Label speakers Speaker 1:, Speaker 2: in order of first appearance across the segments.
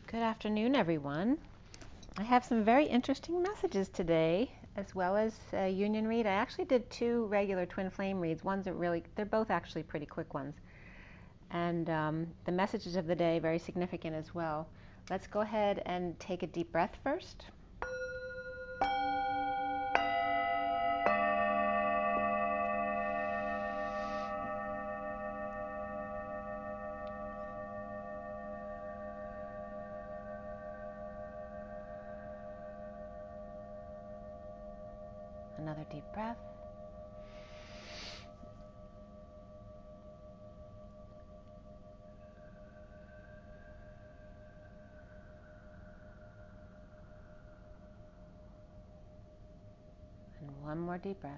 Speaker 1: Good afternoon, everyone. I have some very interesting messages today, as well as a union read. I actually did two regular twin flame reads. They're both actually pretty quick ones. And the messages of the day, very significant as well. Let's go ahead and take a deep breath first. Another deep breath. And one more deep breath.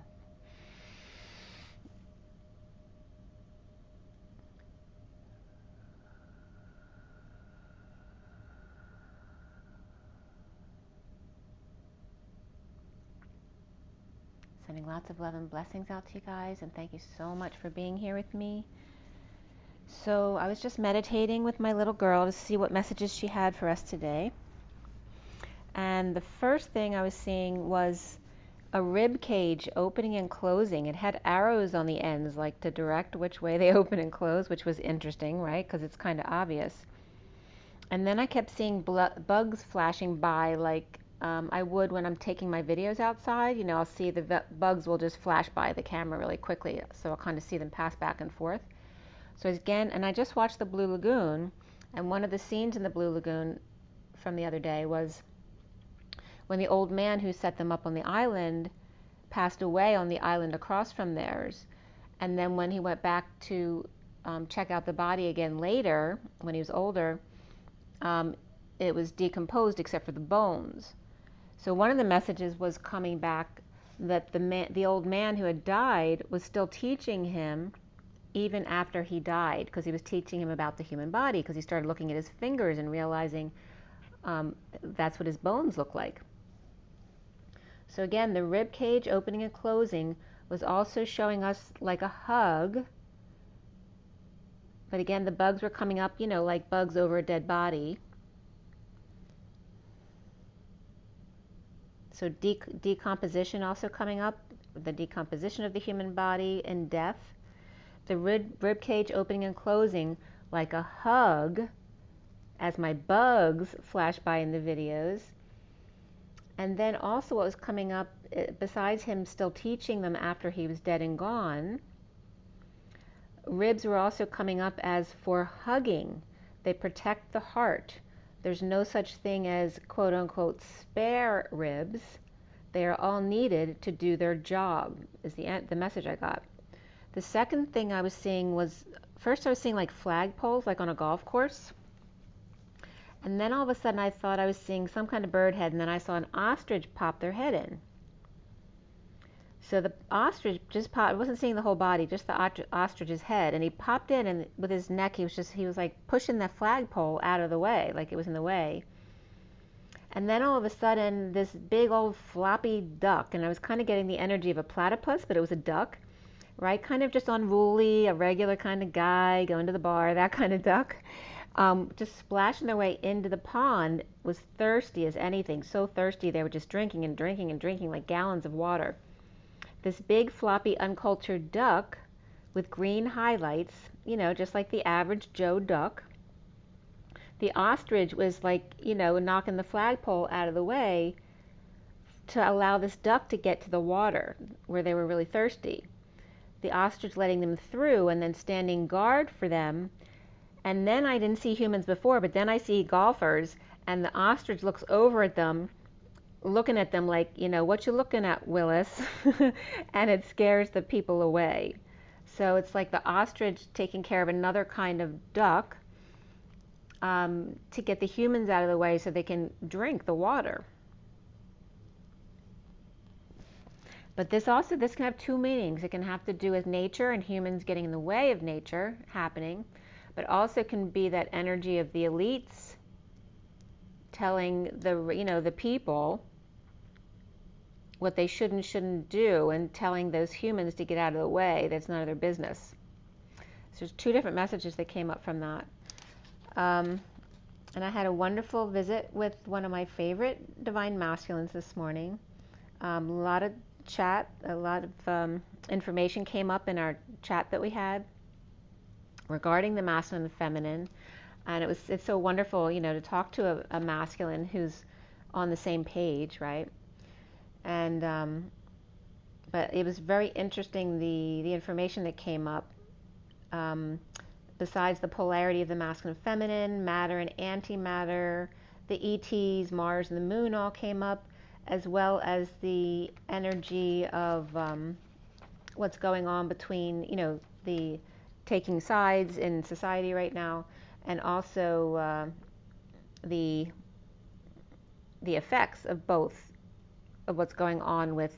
Speaker 1: Sending lots of love and blessings out to you guys, and thank you so much for being here with me. So I was just meditating with my little girl to see what messages she had for us today. And the first thing I was seeing was a rib cage opening and closing. It had arrows on the ends, like to direct which way they open and close, which was interesting, right? Because it's kind of obvious. And then I kept seeing bugs flashing by, like I would when I'm taking my videos outside. You know, I'll see the bugs will just flash by the camera really quickly, so I'll kind of see them pass back and forth. So again, and I just watched the Blue Lagoon, and one of the scenes in the Blue Lagoon from the other day was when the old man who set them up on the island passed away on the island across from theirs. And then when he went back to check out the body again later, when he was older, it was decomposed except for the bones. So one of the messages was coming back that the old man who had died was still teaching him even after he died, because he was teaching him about the human body, because he started looking at his fingers and realizing that's what his bones look like. So again, the rib cage opening and closing was also showing us like a hug. But again, the bugs were coming up, you know, like bugs over a dead body. So decomposition also coming up, the decomposition of the human body and death. The rib cage opening and closing like a hug, as my bugs flash by in the videos. And then also what was coming up, besides him still teaching them after he was dead and gone, ribs were also coming up as for hugging. They protect the heart. There's no such thing as quote unquote spare ribs. They are all needed to do their job, is the message I got. The second thing I was seeing was, first I was seeing like flagpoles, like on a golf course. And then all of a sudden I thought I was seeing some kind of bird head, and then I saw an ostrich pop their head in. So the ostrich just popped. I wasn't seeing the whole body, just the ostrich's head, and he popped in, and with his neck he was like pushing the flagpole out of the way, like it was in the way. And then all of a sudden this big old floppy duck, and I was kind of getting the energy of a platypus, but it was a duck, right? Kind of just unruly, a regular kind of guy going to the bar, that kind of duck. Just splashing their way into the pond, was thirsty as anything, so thirsty they were just drinking and drinking and drinking like gallons of water. This big floppy uncultured duck with green highlights, you know, just like the average Joe duck. The ostrich was like, you know, knocking the flagpole out of the way to allow this duck to get to the water where they were really thirsty. The ostrich letting them through and then standing guard for them. And then I didn't see humans before, but then I see golfers, and the ostrich looks over at them, looking at them like, you know, what you looking at, Willis? And it scares the people away. So it's like the ostrich taking care of another kind of duck to get the humans out of the way so they can drink the water. But this can have two meanings. It can have to do with nature and humans getting in the way of nature happening, but also can be that energy of the elites telling the people what they should and shouldn't do, and telling those humans to get out of the way. That's none of their business. So there's two different messages that came up from that. And I had a wonderful visit with one of my favorite divine masculines this morning. A lot of chat, a lot of information came up in our chat that we had regarding the masculine and the feminine. And it's so wonderful, to talk to a masculine who's on the same page, right? And but it was very interesting, the information that came up. Besides the polarity of the masculine and feminine, matter and antimatter, the ETs, Mars and the moon all came up, as well as the energy of what's going on between, the taking sides in society right now, and also the effects of both, of what's going on with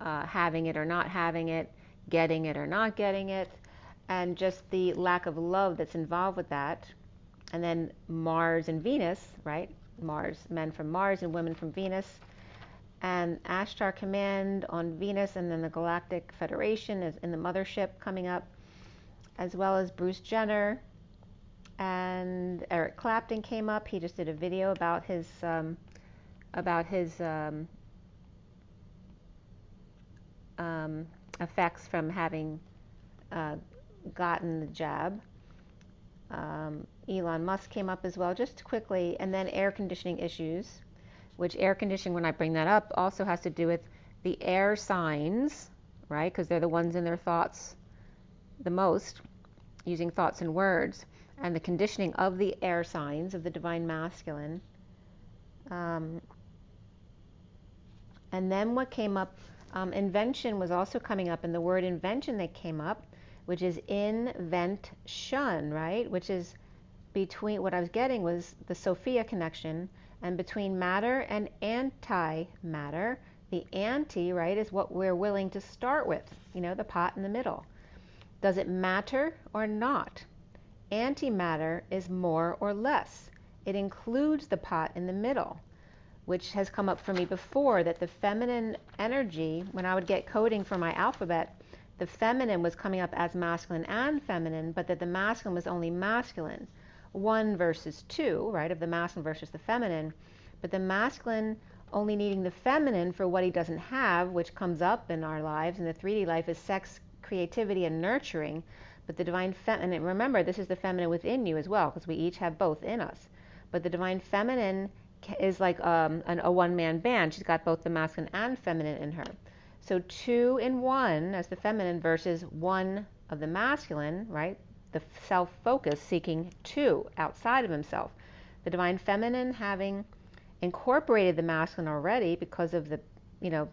Speaker 1: having it or not having it, getting it or not getting it, and just the lack of love that's involved with that. And then Mars and Venus, right? Mars, men from Mars and women from Venus. And Ashtar Command on Venus, and then the Galactic Federation is in the mothership coming up, as well as Bruce Jenner. And Eric Clapton came up. He just did a video about his effects from having gotten the jab. Elon Musk came up as well, just quickly. And then air conditioning issues, which air conditioning, when I bring that up, also has to do with the air signs, right? Because they're the ones in their thoughts the most, using thoughts and words, and the conditioning of the air signs of the divine masculine. And then what came up, invention was also coming up, and the word invention that came up, which is invention, right? Which is between, what I was getting was the Sophia connection, and between matter and antimatter. The anti, right, is what we're willing to start with, the pot in the middle. Does it matter or not? Antimatter is more or less. It includes the pot in the middle, which has come up for me before, that the feminine energy, when I would get coding for my alphabet, the feminine was coming up as masculine and feminine, but that the masculine was only masculine. 1 versus 2, right, of the masculine versus the feminine, but the masculine only needing the feminine for what he doesn't have, which comes up in our lives, in the 3D life, is sex, creativity, and nurturing. But the divine feminine, remember, this is the feminine within you as well, because we each have both in us. But the divine feminine is like a one-man band. She's got both the masculine and feminine in her. So 2 in 1 as the feminine versus 1 of the masculine, right? The self-focus seeking 2 outside of himself. The divine feminine having incorporated the masculine already because of the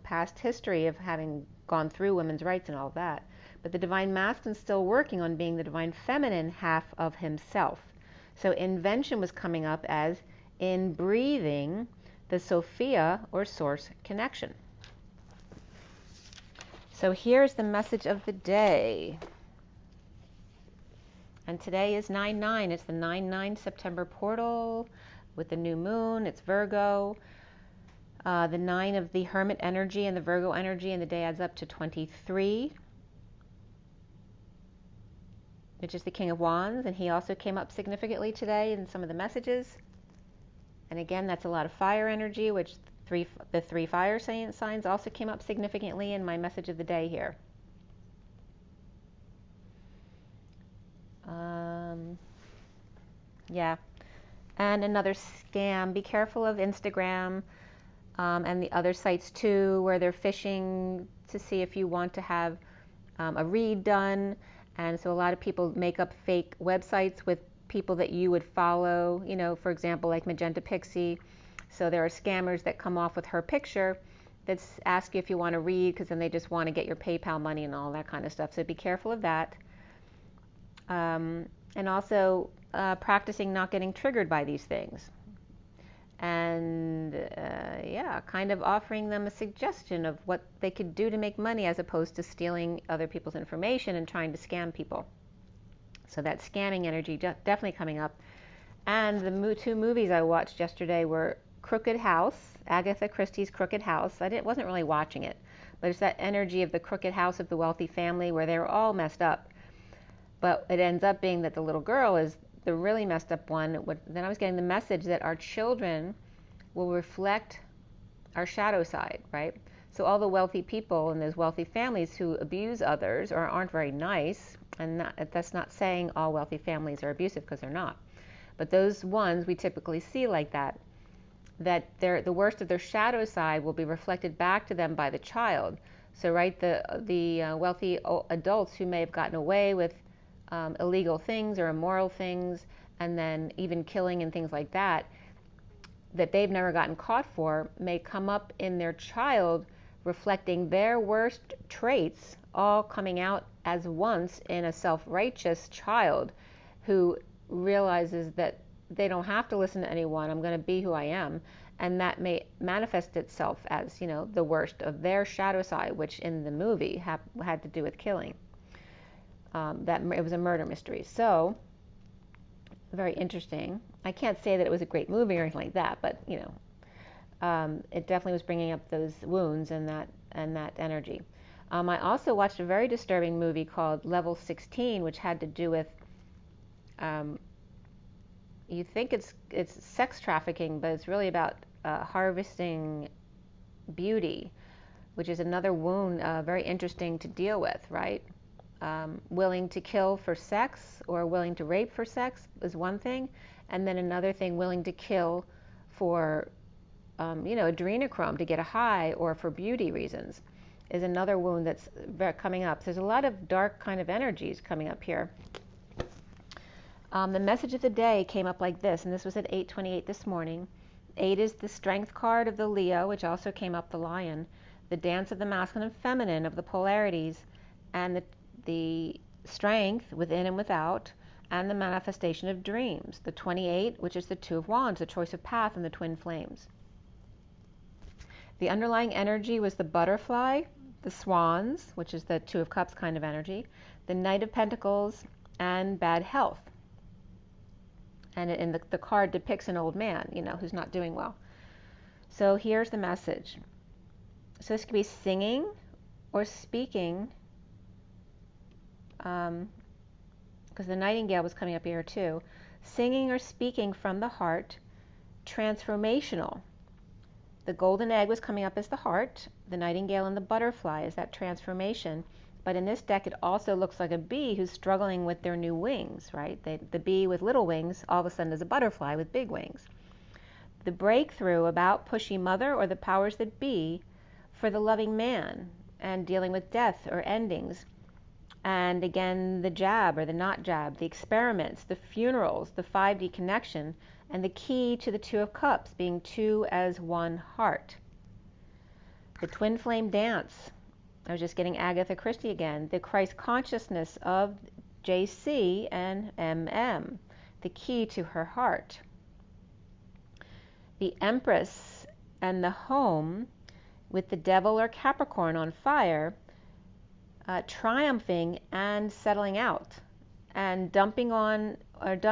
Speaker 1: past history of having gone through women's rights and all of that. But the divine masculine still working on being the divine feminine half of himself. So invention was coming up as in breathing the Sophia or source connection. So here's the message of the day. And today is 9/9. It's the 9/9 September portal with the new moon. It's Virgo. The 9 of the Hermit energy and the Virgo energy, and the day adds up to 23, which is the King of Wands. And he also came up significantly today in some of the messages. And again, that's a lot of fire energy, which the 3 fire signs also came up significantly in my message of the day here. Yeah. And another scam. Be careful of Instagram and the other sites too, where they're phishing to see if you want to have a read done. And so a lot of people make up fake websites with people that you would follow, for example, like Magenta Pixie. So there are scammers that come off with her picture that ask you if you want to read, because then they just want to get your PayPal money and all that kind of stuff. So be careful of that. And also practicing not getting triggered by these things. And kind of offering them a suggestion of what they could do to make money, as opposed to stealing other people's information and trying to scam people. So that scamming energy definitely coming up. And the 2 movies I watched yesterday were Crooked House, Agatha Christie's Crooked House. Wasn't really watching it, but it's that energy of the crooked house of the wealthy family where they're all messed up. But it ends up being that the little girl is the really messed up one, then I was getting the message that our children will reflect our shadow side, right? So all the wealthy people in those wealthy families who abuse others or aren't very nice, and that's not saying all wealthy families are abusive, because they're not, but those ones we typically see like that the worst of their shadow side will be reflected back to them by the child. So right, the wealthy adults who may have gotten away with illegal things or immoral things, and then even killing and things like that they've never gotten caught for, may come up in their child, reflecting their worst traits, all coming out as once in a self-righteous child who realizes that they don't have to listen to anyone, I'm going to be who I am. And that may manifest itself as, the worst of their shadow side, which in the movie had to do with killing. That it was a murder mystery. So very interesting. I can't say that it was a great movie or anything like that, but it definitely was bringing up those wounds and that energy. I also watched a very disturbing movie called Level 16, which had to do with you think it's sex trafficking, but it's really about harvesting beauty, which is another wound, very interesting to deal with, right? Willing to kill for sex or willing to rape for sex is one thing, and then another thing, willing to kill for adrenochrome to get a high or for beauty reasons is another wound that's coming up. So there's a lot of dark kind of energies coming up here. The message of the day came up like this, and this was at 8:28 this morning. 8 is the strength card of the Leo, which also came up the lion, the dance of the masculine and feminine, of the polarities, and the strength within and without, and the manifestation of dreams. The 28, which is the Two of Wands, the choice of path, and the twin flames. The underlying energy was the butterfly, the swans, which is the Two of Cups kind of energy, the Knight of Pentacles, and bad health. And the card depicts an old man, who's not doing well. So here's the message. So this could be singing or speaking, because the Nightingale was coming up here too. Singing or speaking from the heart, transformational. The golden egg was coming up as the heart, the Nightingale and the butterfly is that transformation. But in this deck, it also looks like a bee who's struggling with their new wings, right? The bee with little wings, all of a sudden is a butterfly with big wings. The breakthrough about pushy mother or the powers that be for the loving man and dealing with death or endings. And again, the jab or the not jab, the experiments, the funerals, the 5D connection, and the key to the Two of Cups being two as one heart. The twin flame dance. I was just getting Agatha Christie again. The Christ consciousness of JC and MM, the key to her heart. The Empress and the home with the Devil or Capricorn on fire, triumphing and settling out, and dumping an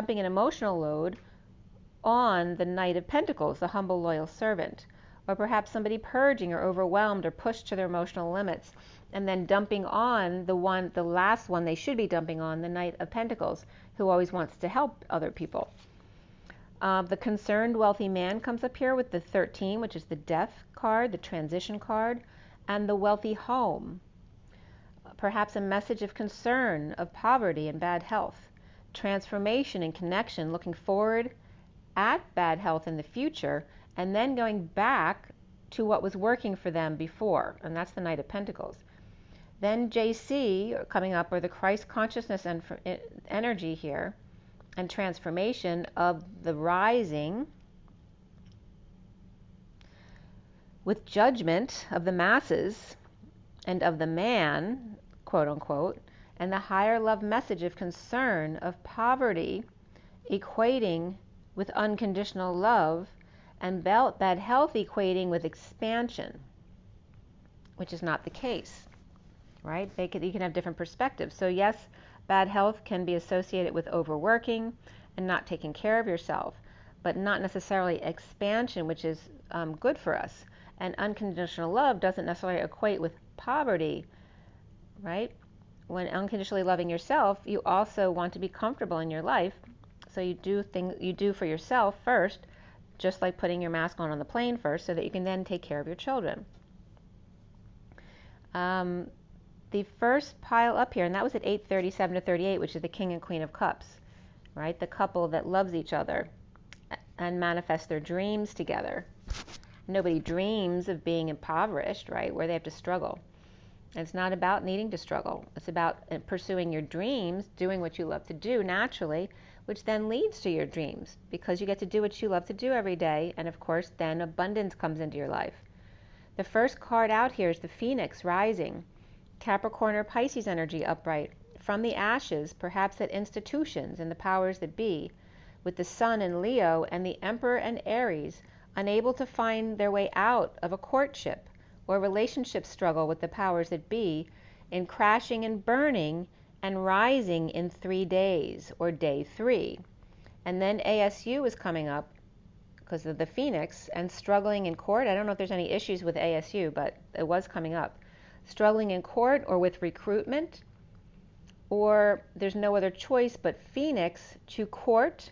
Speaker 1: emotional load on the Knight of Pentacles, the humble loyal servant. Or perhaps somebody purging or overwhelmed or pushed to their emotional limits, and then dumping on the last one they should be dumping on, the Knight of Pentacles, who always wants to help other people. The concerned wealthy man comes up here with the 13, which is the death card, the transition card, and the wealthy home. Perhaps a message of concern, of poverty and bad health, transformation and connection, looking forward at bad health in the future, and then going back to what was working for them before, and that's the Knight of Pentacles. Then JC coming up, or the Christ consciousness and energy here, and transformation of the rising, with judgment of the masses and of the man, quote unquote, and the higher love message of concern, of poverty, equating with unconditional love, and bad health equating with expansion, which is not the case, right? You can have different perspectives. So yes, bad health can be associated with overworking and not taking care of yourself, but not necessarily expansion, which is good for us. And unconditional love doesn't necessarily equate with poverty, right? When unconditionally loving yourself, you also want to be comfortable in your life. So you do things you do for yourself first, just like putting your mask on the plane first, so that you can then take care of your children. The first pile up here, and that was at 8:37 to 38, which is the King and Queen of Cups, right? The couple that loves each other and manifests their dreams together. Nobody dreams of being impoverished, right? Where they have to struggle. And it's not about needing to struggle. It's about pursuing your dreams, doing what you love to do naturally, which then leads to your dreams, because you get to do what you love to do every day, and of course then abundance comes into your life. The first card out here is the Phoenix rising, Capricorn or Pisces energy upright, from the ashes, perhaps at institutions and the powers that be, with the Sun in Leo and the Emperor and Aries, unable to find their way out of a courtship or relationship struggle with the powers that be, in crashing and burning and rising in 3 days, or day 3. And then ASU is coming up because of the Phoenix and struggling in court. I don't know if there's any issues with ASU, but it was coming up. Struggling in court or with recruitment, or there's no other choice but Phoenix to court,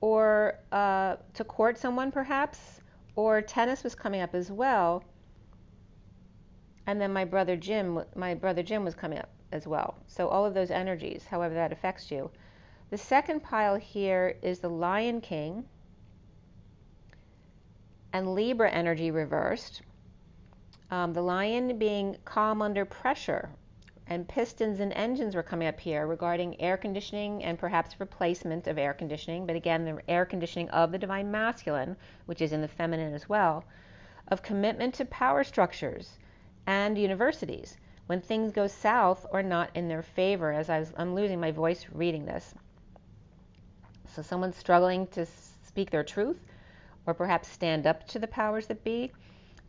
Speaker 1: or to court someone perhaps, or tennis was coming up as well. And then my brother Jim was coming up as well. So all of those energies, however that affects you. The second pile here is the Lion King and Libra energy reversed. The Lion being calm under pressure, and pistons and engines were coming up here regarding air conditioning and perhaps replacement of air conditioning, but again, the air conditioning of the divine masculine, which is in the feminine as well, of commitment to power structures and universities when things go south or not in their favor, as I'm losing my voice reading this. So someone's struggling to speak their truth, or perhaps stand up to the powers that be.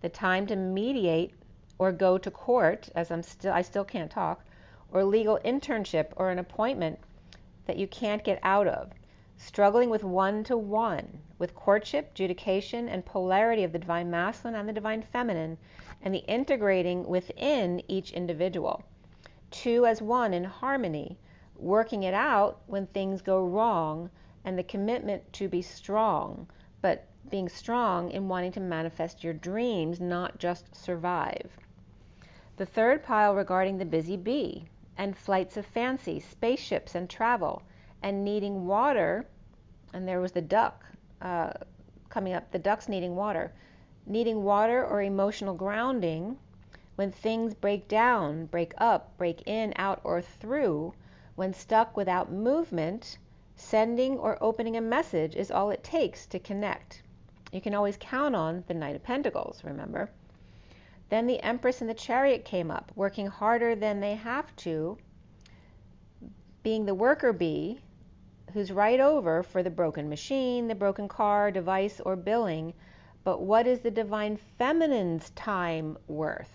Speaker 1: The time to mediate or go to court, as I still can't talk, or legal internship or an appointment that you can't get out of. Struggling with one-to-one, with courtship, judication, and polarity of the divine masculine and the divine feminine, and the integrating within each individual. 2 as 1 in harmony, working it out when things go wrong, and the commitment to be strong, but being strong in wanting to manifest your dreams, not just survive. The third pile regarding the busy bee and flights of fancy, spaceships and travel, and needing water, and there was the duck coming up, the ducks needing water or emotional grounding when things break down, break up, break in, out, or through, when stuck without movement. Sending or opening a message is all it takes to connect. You can always count on the Knight of Pentacles, remember. Then the Empress and the Chariot came up, working harder than they have to, being the worker bee, who's right over for the broken machine, the broken car, device, or billing. But what is the divine feminine's time worth,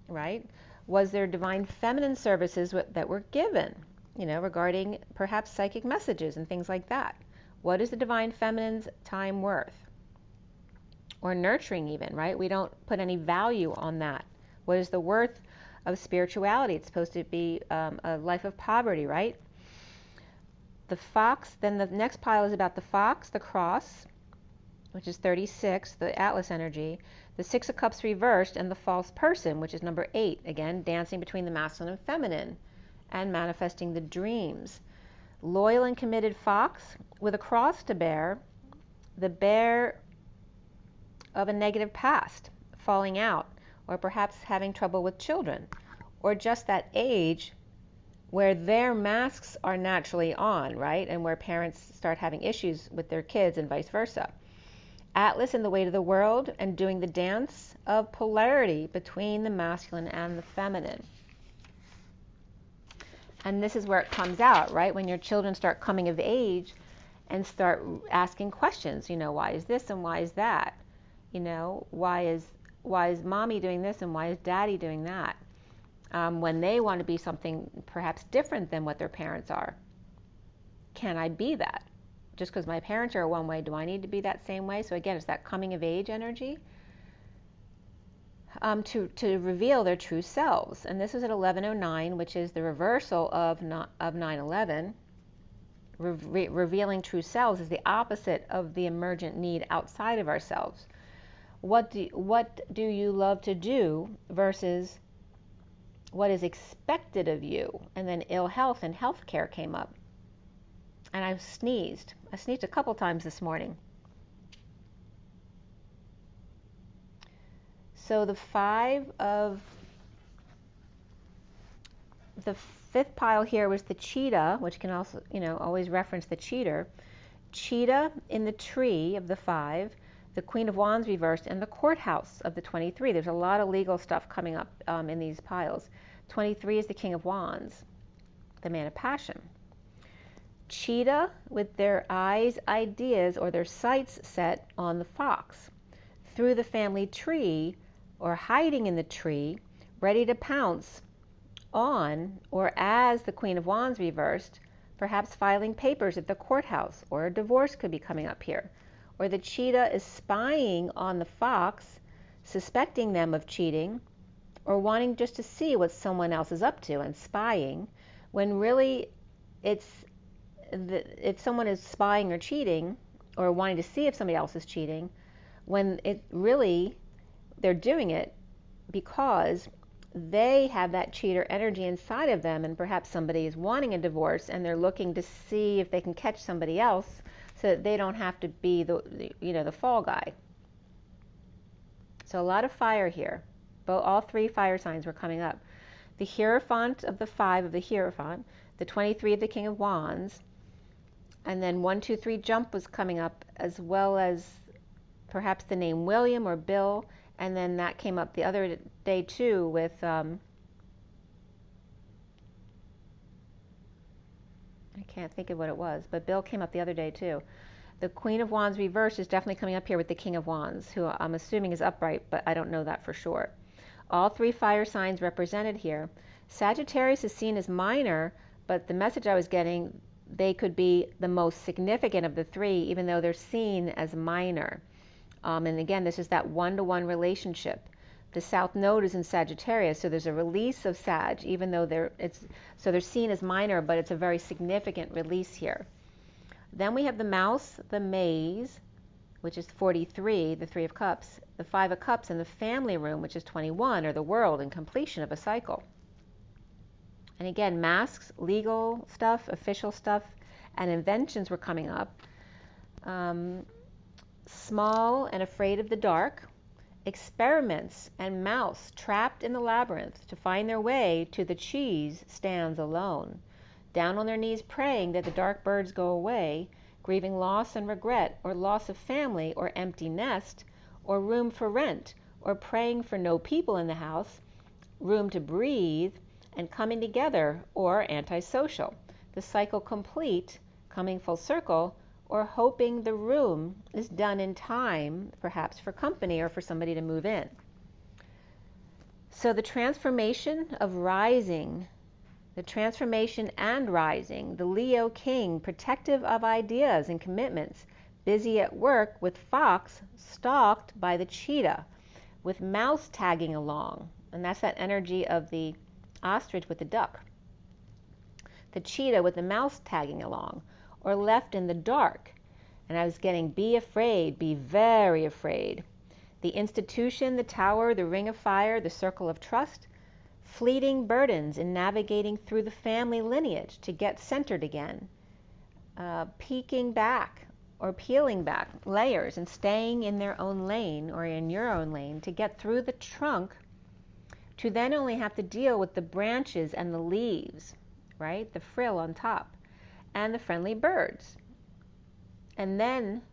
Speaker 1: right? Was there divine feminine services that were given, regarding perhaps psychic messages and things like that? What is the divine feminine's time worth? Or nurturing even, right? We don't put any value on that. What is the worth of spirituality? It's supposed to be a life of poverty, right? The fox, then the next pile is about the fox, the cross, which is 36, the Atlas energy, the 6 of Cups reversed, and the false person, which is number 8, again, dancing between the masculine and feminine, and manifesting the dreams. Loyal and committed fox with a cross to bear, the bear of a negative past, falling out, or perhaps having trouble with children, or just that age where their masks are naturally on, right? And where parents start having issues with their kids and vice versa. Atlas in the weight of the world and doing the dance of polarity between the masculine and the feminine. And this is where it comes out, right? When your children start coming of age and start asking questions, why is this and why is that? Why is mommy doing this and why is daddy doing that? When they want to be something perhaps different than what their parents are. Can I be that? Just because my parents are one way, do I need to be that same way? So again, it's that coming of age energy to reveal their true selves. And this is at 11:09, which is the reversal of 9/11. revealing true selves is the opposite of the emergent need outside of ourselves. What do you love to do versus what is expected of you? And then ill health and healthcare came up. And I sneezed. I sneezed a couple times this morning. So the fifth pile here was the cheetah, which can also, always reference the cheater. Cheetah in the tree of the 5, the Queen of Wands reversed, and the courthouse of the 23. There's a lot of legal stuff coming up in these piles. 23 is the King of Wands, the man of passion. Cheetah with their eyes, ideas, or their sights set on the fox. Through the family tree, or hiding in the tree, ready to pounce on, or as the Queen of Wands reversed, perhaps filing papers at the courthouse, or a divorce could be coming up here. Or the cheetah is spying on the fox, suspecting them of cheating, or wanting just to see what someone else is up to and spying, when really if someone is spying or cheating, or wanting to see if somebody else is cheating, when it really, they're doing it because they have that cheater energy inside of them, and perhaps somebody is wanting a divorce and they're looking to see if they can catch somebody else so that they don't have to be the fall guy. So a lot of fire here. All 3 fire signs were coming up. The Hierophant of the 5 of the Hierophant, the 23 of the King of Wands, and then 1, 2, 3 jump was coming up, as well as perhaps the name William or Bill, and then that came up the other day too with I can't think of what it was, but Bill came up the other day too. The Queen of Wands reversed is definitely coming up here with the King of Wands, who I'm assuming is upright, but I don't know that for sure. All 3 fire signs represented here. Sagittarius is seen as minor, but the message I was getting, they could be the most significant of the 3, even though they're seen as minor. And again, this is that one-to-one relationship. The South Node is in Sagittarius, so there's a release of Sag, even though they're seen as minor, but it's a very significant release here. Then we have the Mouse, the Maze, which is 43, the 3 of Cups, the 5 of Cups, and the Family Room, which is 21, or the world and completion of a cycle. And again, masks, legal stuff, official stuff, and inventions were coming up. Small and afraid of the dark, experiments, and mouse trapped in the labyrinth to find their way to the cheese stands alone, down on their knees praying that the dark birds go away, grieving loss and regret, or loss of family, or empty nest, or room for rent, or praying for no people in the house, room to breathe, and coming together, or antisocial. The cycle complete, coming full circle, or hoping the room is done in time, perhaps for company or for somebody to move in. So the transformation of rising, the transformation and rising, the Leo King, protective of ideas and commitments, busy at work with fox stalked by the cheetah, with mouse tagging along. And that's that energy of the ostrich with the duck. The cheetah with the mouse tagging along, or left in the dark. And I was getting be afraid, be very afraid. The institution, the tower, the ring of fire, the circle of trust, fleeting burdens in navigating through the family lineage to get centered again, peeking back or peeling back layers and staying in their own lane or in your own lane to get through the trunk, to then only have to deal with the branches and the leaves, right? The frill on top and the friendly birds. And then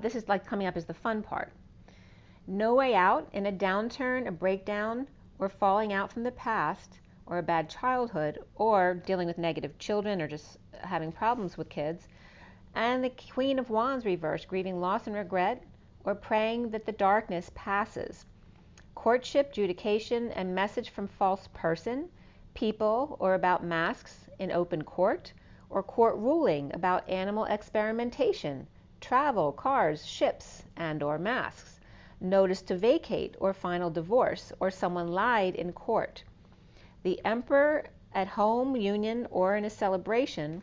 Speaker 1: this is like coming up as the fun part. No way out in a downturn, a breakdown, or falling out from the past, or a bad childhood, or dealing with negative children, or just having problems with kids. And the Queen of Wands reversed, grieving loss and regret, or praying that the darkness passes. Courtship, judication, and message from false person, people, or about masks in open court, or court ruling about animal experimentation, travel, cars, ships, and or masks. Notice to vacate or final divorce, or someone lied in court. The emperor at home, union, or in a celebration,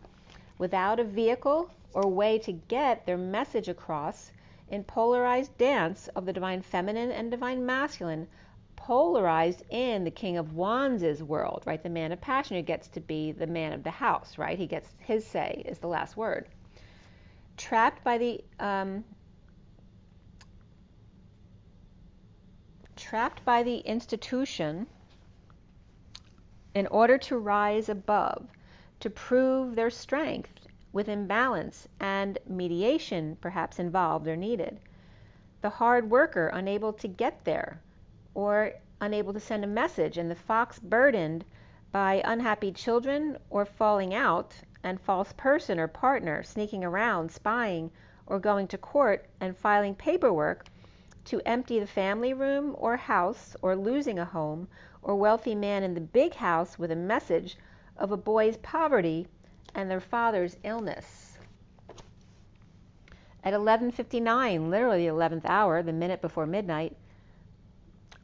Speaker 1: without a vehicle or way to get their message across, in polarized dance of the divine feminine and divine masculine, polarized in the King of Wands' world, right? The man of passion who gets to be the man of the house, right? He gets his say is the last word. Trapped by the institution in order to rise above, to prove their strength with imbalance and mediation perhaps involved or needed. The hard worker unable to get there or unable to send a message, and the fox burdened by unhappy children or falling out, and false person or partner sneaking around, spying, or going to court and filing paperwork to empty the family room or house, or losing a home, or wealthy man in the big house with a message of a boy's poverty and their father's illness. At 11:59, literally the 11th hour, the minute before midnight,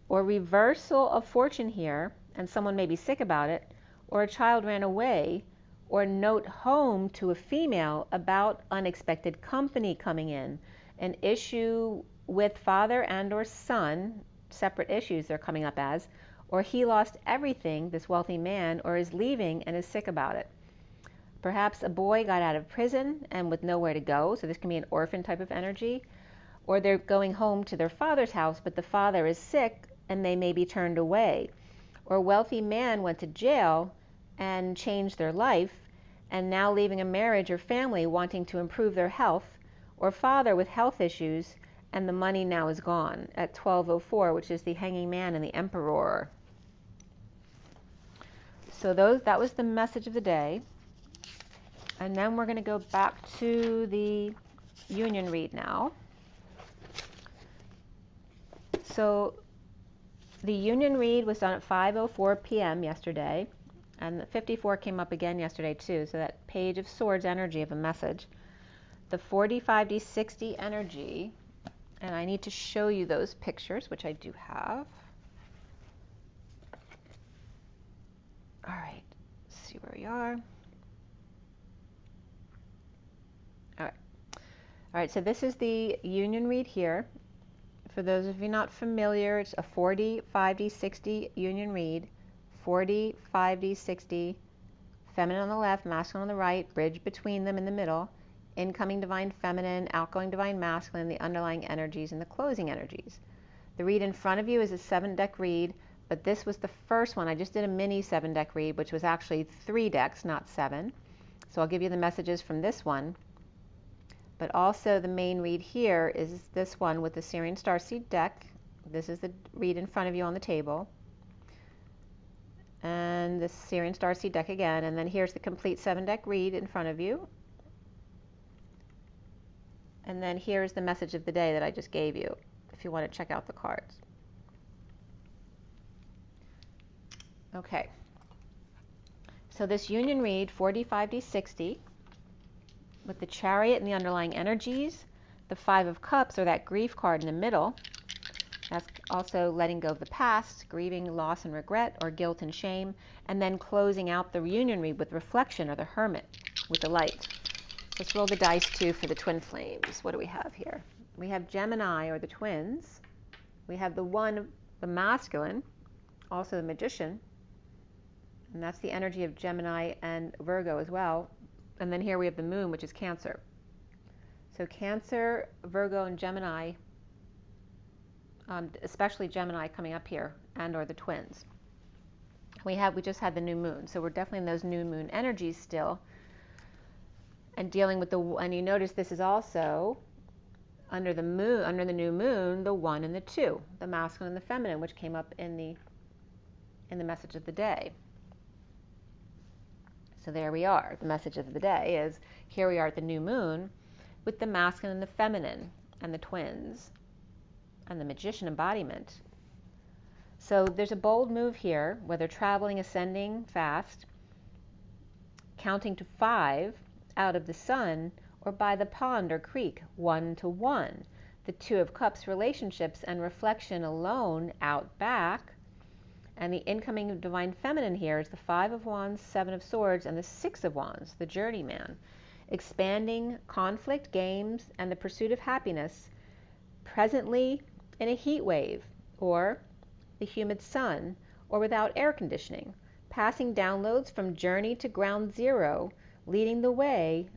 Speaker 1: or reversal of fortune here, and someone may be sick about it, or a child ran away, or note home to a female about unexpected company coming in, an issue with father and or son, separate issues they're coming up as, or he lost everything, this wealthy man, or is leaving and is sick about it. Perhaps a boy got out of prison and with nowhere to go, so this can be an orphan type of energy, or they're going home to their father's house, but the father is sick and they may be turned away. Or a wealthy man went to jail and changed their life, and now leaving a marriage or family wanting to improve their health, or father with health issues, and the money now is gone at 12:04, which is the hanging man and the emperor. So that was the message of the day. And then we're going to go back to the union read now. So the union read was done at 5:04 p.m. yesterday, and the 54 came up again yesterday too, so that Page of Swords energy of a message. The 45D60 energy, and I need to show you those pictures, which I do have. All right, let's see where we are. All right, so this is the union read here. For those of you not familiar, it's a 45D60 union read, 45D60, feminine on the left, masculine on the right, bridge between them in the middle, incoming divine feminine, outgoing divine masculine, the underlying energies and the closing energies. The read in front of you is a 7-deck read, but this was the first one. I just did a mini 7-deck read, which was actually 3 decks, not 7. So I'll give you the messages from this one. But also the main read here is this one with the Syrian Starseed deck. This is the read in front of you on the table. And the Syrian Starseed deck again. And then here's the complete 7-deck read in front of you. And then here's the message of the day that I just gave you, if you want to check out the cards. Okay. So this union read, 45D60, with the Chariot and the underlying energies, the 5 of Cups, or that grief card in the middle. That's also letting go of the past, grieving loss and regret, or guilt and shame, and then closing out the union read with reflection, or the Hermit, with the light. Let's roll the dice too for the twin flames. What do we have here? We have Gemini, or the twins. We have the 1, the masculine, also the Magician, and that's the energy of Gemini and Virgo as well. And then here we have the moon, which is Cancer. So Cancer, Virgo, and Gemini, especially Gemini coming up here, and or the twins. We just had the new moon, so we're definitely in those new moon energies still. And dealing with and you notice this is also under the moon, under the new moon, the 1 and the 2, the masculine and the feminine, which came up in the message of the day. So there we are. The message of the day is, here we are at the new moon with the masculine and the feminine and the twins and the Magician embodiment. So there's a bold move here, whether traveling, ascending fast, counting to 5 out of the sun, or by the pond or creek, 1-to-1. The 2 of Cups, relationships and reflection alone out back. And the incoming divine feminine here is the 5 of Wands, 7 of Swords, and the 6 of Wands, the journeyman. expanding conflict, games, and the pursuit of happiness, presently in a heat wave, or the humid sun, or without air conditioning, passing downloads from journey to ground zero, leading the way,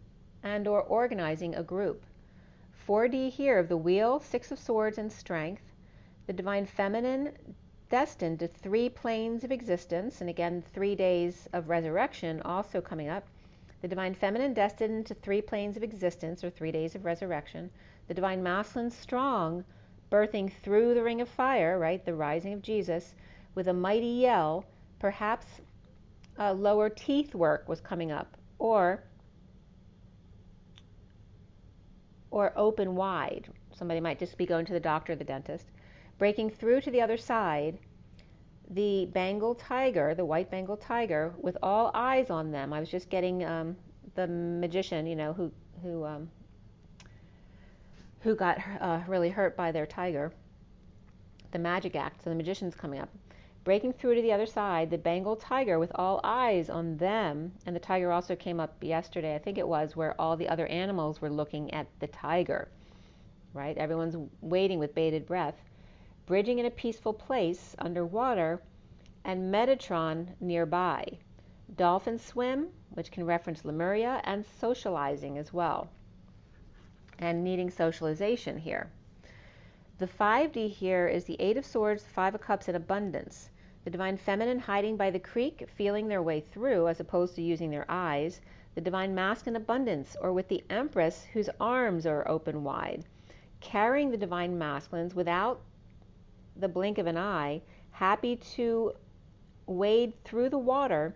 Speaker 1: and or organizing a group. 4D here of the wheel, 6 of swords, and strength, the divine feminine destined to 3 planes of existence, and again 3 days of resurrection also coming up. The divine feminine destined to 3 planes of existence, or 3 days of resurrection. The divine masculine strong, birthing through the ring of fire, right, the rising of Jesus, with a mighty yell. Perhaps lower teeth work was coming up, or open wide. Somebody might just be going to the doctor or the dentist. Breaking through to the other side, the Bengal tiger, the white Bengal tiger, with all eyes on them. I was just getting the magician, who got really hurt by their tiger, the magic act. So the magician's coming up. Breaking through to the other side, the Bengal tiger with all eyes on them. And the tiger also came up yesterday, I think it was, where all the other animals were looking at the tiger, right? Everyone's waiting with bated breath. Bridging in a peaceful place underwater, and Metatron nearby. Dolphin swim, which can reference Lemuria, and socializing as well, and needing socialization here. The 5D here is the 8 of Swords, 5 of Cups, and abundance. The divine feminine hiding by the creek, feeling their way through as opposed to using their eyes. The divine masculine abundance, or with the Empress whose arms are open wide, carrying the divine masculines without the blink of an eye, happy to wade through the water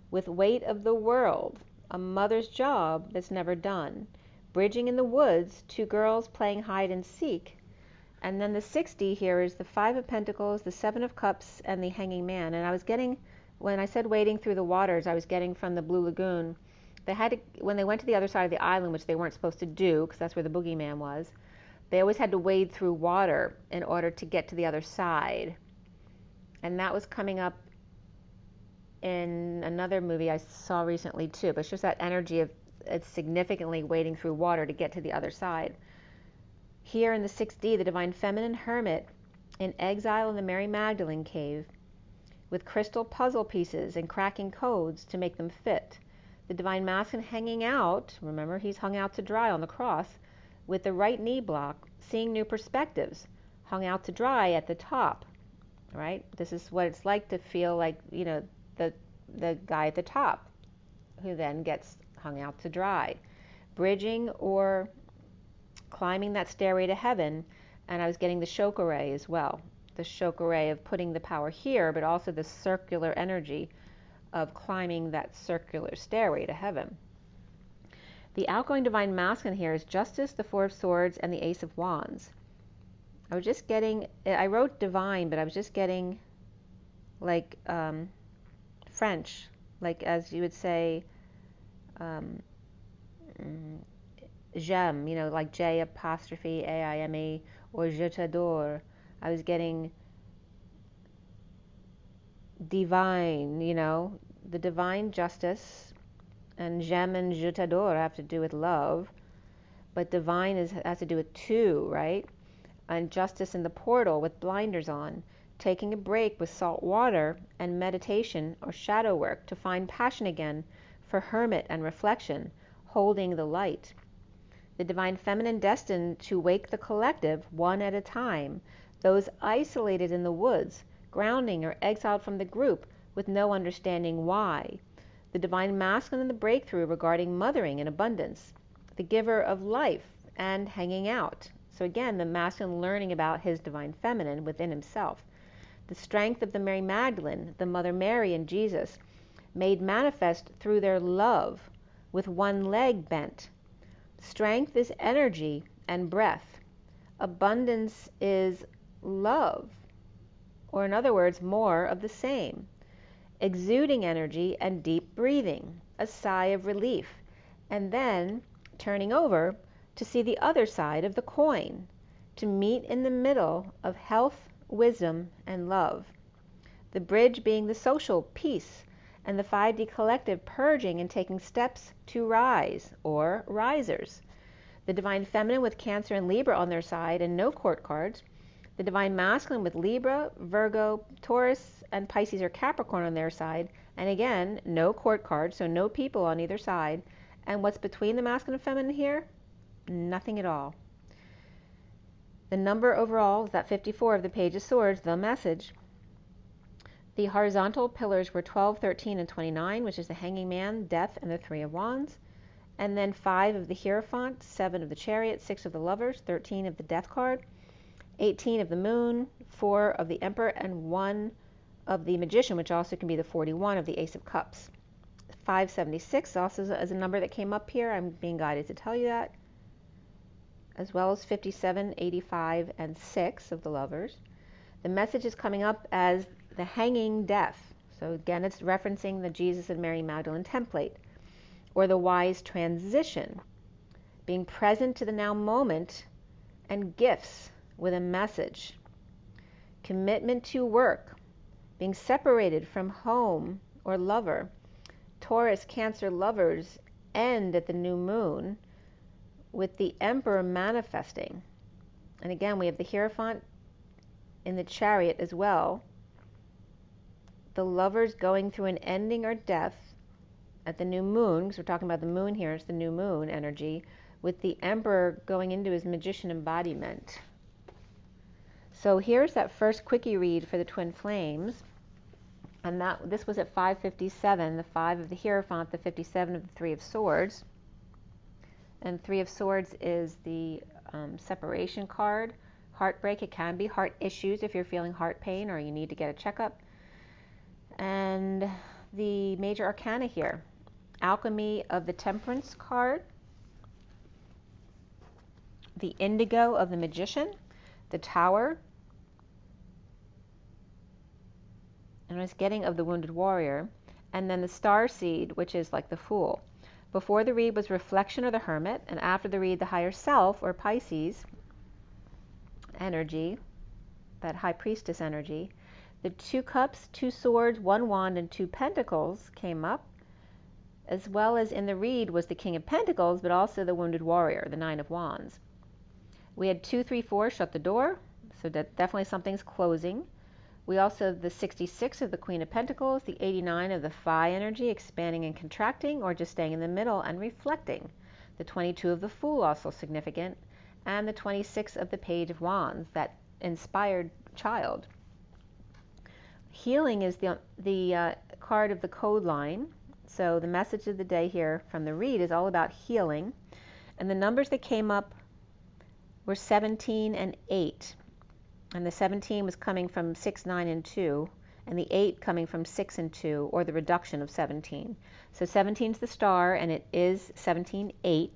Speaker 1: with weight of the world, a mother's job that's never done. Bridging in the woods, 2 girls playing hide and seek. And then the 6D here is the 5 of Pentacles, the 7 of Cups, and the Hanging Man. And I was getting, when I said wading through the waters, I was getting from the Blue Lagoon. They had to, when they went to the other side of the island, which they weren't supposed to do, because that's where the boogeyman was, they always had to wade through water in order to get to the other side. And that was coming up in another movie I saw recently too, but it's just that energy of it's significantly wading through water to get to the other side. Here in the 6D, the divine feminine hermit in exile in the Mary Magdalene cave, with crystal puzzle pieces and cracking codes to make them fit. The divine masculine hanging out, remember he's hung out to dry on the cross, with the right knee block, seeing new perspectives, hung out to dry at the top, right? This is what it's like to feel like, the guy at the top, who then gets hung out to dry. Bridging or climbing that stairway to heaven, and I was getting the Shokare as well. The Shokare of putting the power here, but also the circular energy of climbing that circular stairway to heaven. The outgoing divine masculine here is Justice, the 4 of Swords, and the Ace of Wands. I was just getting, I wrote divine, but I was just getting like French, like as you would say, j'aime, like J apostrophe A-I-M-E, or je t'adore. I was getting divine, the divine justice. And j'aime and je t'adore have to do with love, but divine has to do with 2, right? And justice in the portal with blinders on, taking a break with salt water and meditation or shadow work to find passion again for hermit and reflection, holding the light. The divine feminine destined to wake the collective one at a time, those isolated in the woods, grounding or exiled from the group with no understanding why. The divine masculine in the breakthrough regarding mothering and abundance, the giver of life and hanging out. So again, the masculine learning about his divine feminine within himself. The strength of the Mary Magdalene, the Mother Mary and Jesus, made manifest through their love with one leg bent. Strength is energy and breath. Abundance is love, or in other words, more of the same. Exuding energy and deep breathing, a sigh of relief, and then turning over to see the other side of the coin, to meet in the middle of health, wisdom, and love. The bridge being the social peace and the 5D collective purging and taking steps to rise, or risers. The divine feminine with Cancer and Libra on their side and no court cards. The divine masculine with Libra, Virgo, Taurus, and Pisces or Capricorn on their side. And again, no court cards, so no people on either side. And what's between the masculine and feminine here? Nothing at all. The number overall is that 54 of the Page of Swords, the message. The horizontal pillars were 12, 13, and 29, which is the Hanging Man, Death, and the Three of Wands. And then 5 of the Hierophant, 7 of the Chariot, 6 of the Lovers, 13 of the Death card, 18 of the Moon, 4 of the Emperor, and 1 of the Magician, which also can be the 41 of the Ace of Cups. 576 also is a number that came up here. I'm being guided to tell you that. As well as 57, 85, and 6 of the Lovers. The message is coming up as the Hanging Death. So again, it's referencing the Jesus and Mary Magdalene template. Or the wise transition, being present to the now moment, and gifts with a message. Commitment to work, being separated from home or lover. Taurus, Cancer lovers end at the new moon with the Emperor manifesting. And again, we have the Hierophant in the Chariot as well. The lovers going through an ending or death at the new moon, because we're talking about the moon here, it's the new moon energy, with the Emperor going into his magician embodiment. So here's that first quickie read for the Twin Flames. And this was at 557, the 5 of the Hierophant, the 57 of the Three of Swords. And Three of Swords is the separation card. Heartbreak, it can be heart issues if you're feeling heart pain or you need to get a checkup. And the major arcana here. Alchemy of the Temperance card, the Indigo of the Magician, the Tower, and I was getting of the Wounded Warrior, and then the Starseed, which is like the Fool. Before the read was Reflection or the Hermit, and after the read the Higher Self or Pisces energy, that High Priestess energy. The 2 Cups, 2 Swords, 1 Wand, and 2 Pentacles came up. As well as in the read was the King of Pentacles, but also the Wounded Warrior, the 9 of Wands. We had 2, 3, 4, shut the door, so that definitely something's closing. We also have the 66 of the Queen of Pentacles, the 89 of the Phi energy, expanding and contracting, or just staying in the middle and reflecting. The 22 of the Fool, also significant, and the 26 of the Page of Wands, that inspired child. Healing is the card of the code line. So the message of the day here from the read is all about healing. And the numbers that came up were 17 and 8. And the 17 was coming from 6, 9, and 2. And the 8 coming from 6 and 2, or the reduction of 17. So 17 is the star, and it is 17, 8.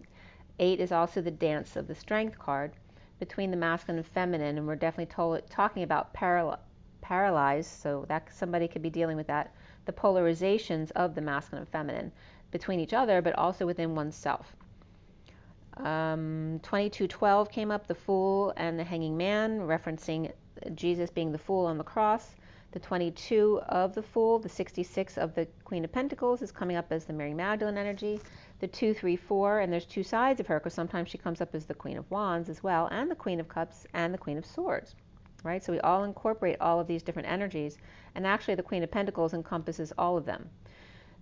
Speaker 1: 8 is also the dance of the strength card between the masculine and feminine. And we're definitely talking about paralyzed, so that somebody could be dealing with that. The polarizations of the masculine and feminine between each other, but also within oneself. 22:12 came up, the Fool and the Hanging Man, referencing Jesus being the Fool on the cross. The 22 of the Fool, the 66 of the Queen of Pentacles is coming up as the Mary Magdalene energy. The 2, 3, 4, and there's 2 sides of her, because sometimes she comes up as the Queen of Wands as well, and the Queen of Cups and the Queen of Swords. Right? So we all incorporate all of these different energies, and actually the Queen of Pentacles encompasses all of them.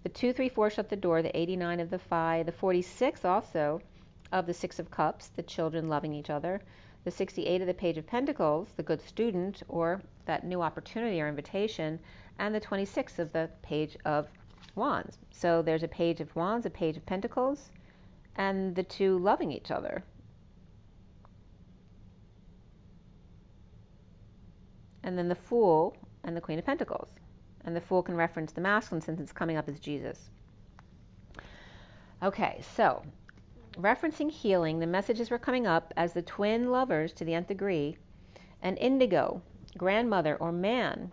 Speaker 1: The 2, 3, 4 shut the door, the 89 of the Phi, the 46 also of the 6 of Cups, the children loving each other, the 68 of the Page of Pentacles, the good student, or that new opportunity or invitation, and the 26 of the Page of Wands. So there's a Page of Wands, a Page of Pentacles, and the 2 loving each other. And then the Fool and the Queen of Pentacles. And the Fool can reference the masculine since it's coming up as Jesus. Okay, so referencing healing, the messages were coming up as the twin lovers to the nth degree, and indigo, grandmother or man,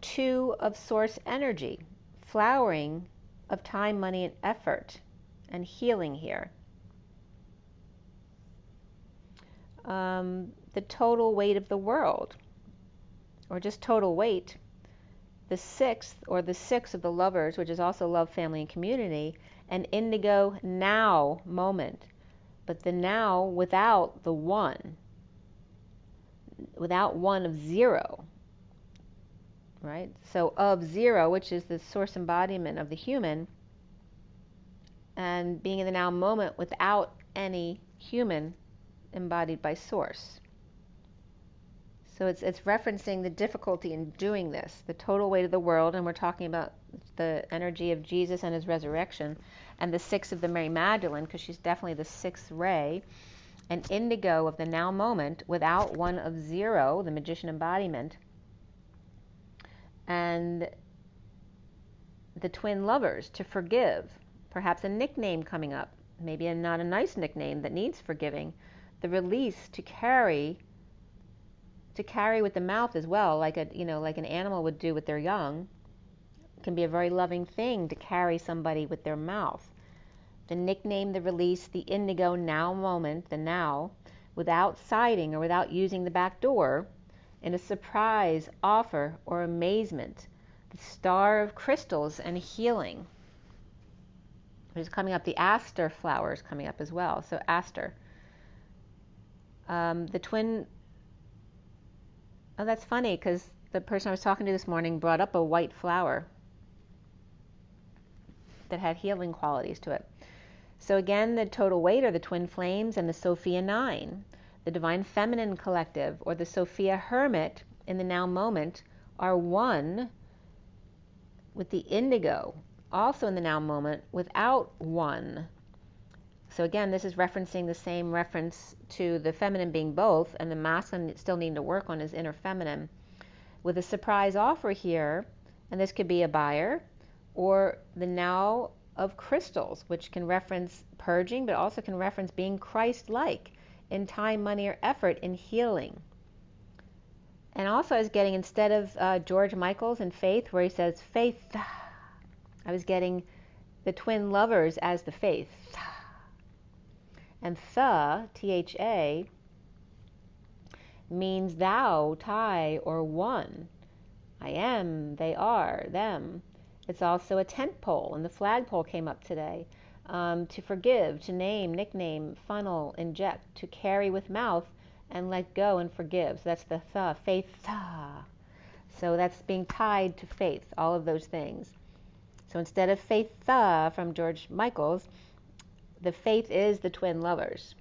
Speaker 1: 2 of source energy, flowering of time, money, and effort, and healing here. The total weight of the world, or just total weight, the sixth, or the six of the lovers, which is also love, family, and community, an indigo now moment. But the now without the one, without one of zero, right? So of zero, which is the source embodiment of the human, and being in the now moment without any human embodied by source. So it's referencing the difficulty in doing this, the total weight of the world, and we're talking about the energy of Jesus and his resurrection, and the six of the Mary Magdalene, because she's definitely the sixth ray, an indigo of the now moment without one of zero, the magician embodiment, and the twin lovers, to forgive, perhaps a nickname coming up, maybe not a nice nickname that needs forgiving, the release to carry with the mouth as well, like an animal would do with their young. It can be a very loving thing to carry somebody with their mouth. The nickname, the release, the indigo now moment, the now, without siding or without using the back door, in a surprise, offer, or amazement. The star of crystals and healing, which is coming up. The aster flower is coming up as well. So aster. The twin. Oh, that's funny, because the person I was talking to this morning brought up a white flower that had healing qualities to it. So again, the total weight are the twin flames and the Sophia 9. The divine feminine collective, or the Sophia hermit in the now moment, are one with the indigo, also in the now moment, without one. So again, this is referencing the same reference to the feminine being both, and the masculine still needing to work on his inner feminine. With a surprise offer here, and this could be a buyer, or the now of crystals, which can reference purging, but also can reference being Christ-like in time, money, or effort in healing. And also I was getting, instead of George Michael's in Faith, where he says, faith, I was getting the twin lovers as the faith. And tha, T-H-A, means thou, tie, or one. I am, they are, them. It's also a tent pole, and the flagpole came up today. To forgive, to name, nickname, funnel, inject, to carry with mouth, and let go and forgive. So that's the tha, faith, tha. So that's being tied to faith, all of those things. So instead of faith, tha, from George Michael's, the faith is the twin lovers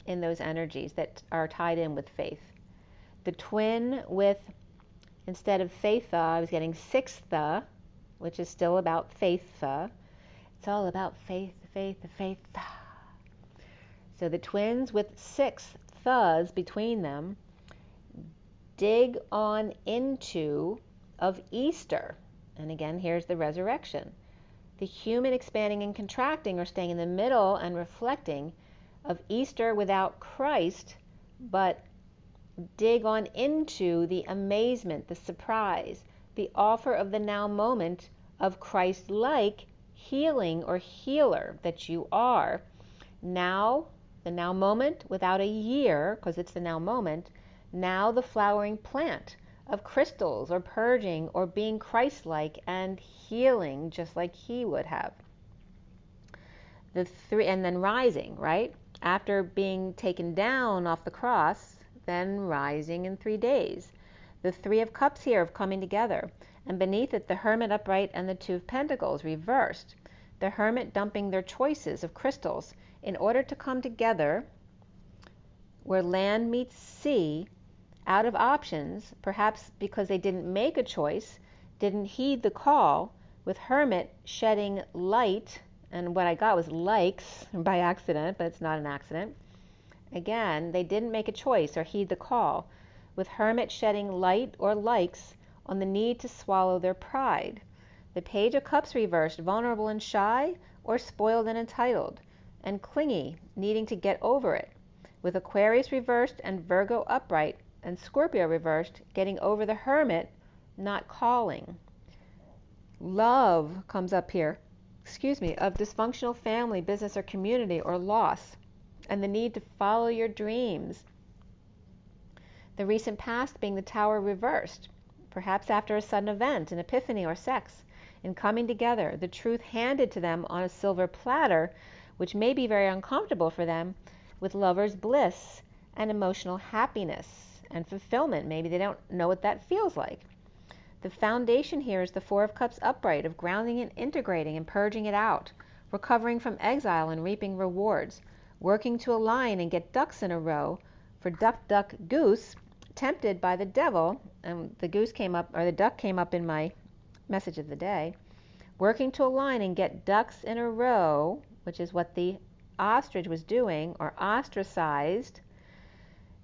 Speaker 1: in those energies that are tied in with faith. The twin with, instead of faith, I was getting sixth, which is still about faith. It's all about faith, faith, faith. So the twins with six thas between them dig on into of Easter. And again, here's the resurrection. The human expanding and contracting, or staying in the middle and reflecting of Easter without Christ, but dig on into the amazement, the surprise, the offer of the now moment of Christ-like healing or healer that you are. Now, the now moment without a year, because it's the now moment, now the flowering plant of crystals or purging or being Christ-like and healing just like he would have. The three, and then rising, right? After being taken down off the cross, then rising in 3 days. The Three of Cups here of coming together, and beneath it the Hermit upright and the Two of Pentacles reversed. The Hermit dumping their choices of crystals in order to come together where land meets sea, out of options, perhaps because they didn't make a choice, didn't heed the call, with Hermit shedding light, and what I got was likes by accident, but it's not an accident. Again, they didn't make a choice or heed the call, with Hermit shedding light or likes on the need to swallow their pride. The Page of Cups reversed, vulnerable and shy, or spoiled and entitled, and clingy, needing to get over it, with Aquarius reversed and Virgo upright, and Scorpio reversed, getting over the Hermit, not calling. Love comes up here, of dysfunctional family, business, or community, or loss, and the need to follow your dreams. The recent past being the Tower reversed, perhaps after a sudden event, an epiphany or sex, in coming together, the truth handed to them on a silver platter, which may be very uncomfortable for them, with lover's bliss and emotional happiness and fulfillment. Maybe they don't know what that feels like. The foundation here is the Four of Cups upright, of grounding and integrating and purging it out, recovering from exile and reaping rewards, working to align and get ducks in a row. For duck, duck, goose, tempted by the devil, and the goose came up, or the duck came up in my message of the day, working to align and get ducks in a row, which is what the ostrich was doing, or ostracized,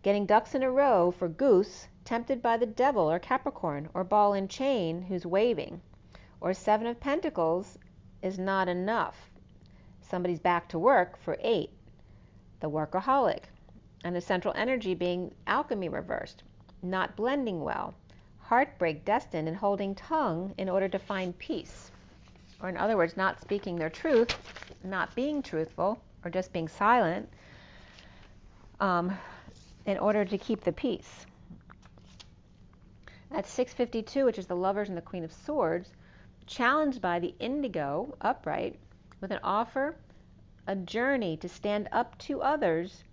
Speaker 1: getting ducks in a row for Goose, tempted by the devil, or Capricorn, or ball and chain, who's waving. Or Seven of Pentacles is not enough. Somebody's back to work for 8, the workaholic. And the central energy being alchemy reversed, not blending well, heartbreak destined, and holding tongue in order to find peace. Or in other words, not speaking their truth, not being truthful, or just being silent in order to keep the peace. At 652, which is the Lovers and the Queen of Swords, challenged by the Indigo upright with an offer, a journey to stand up to others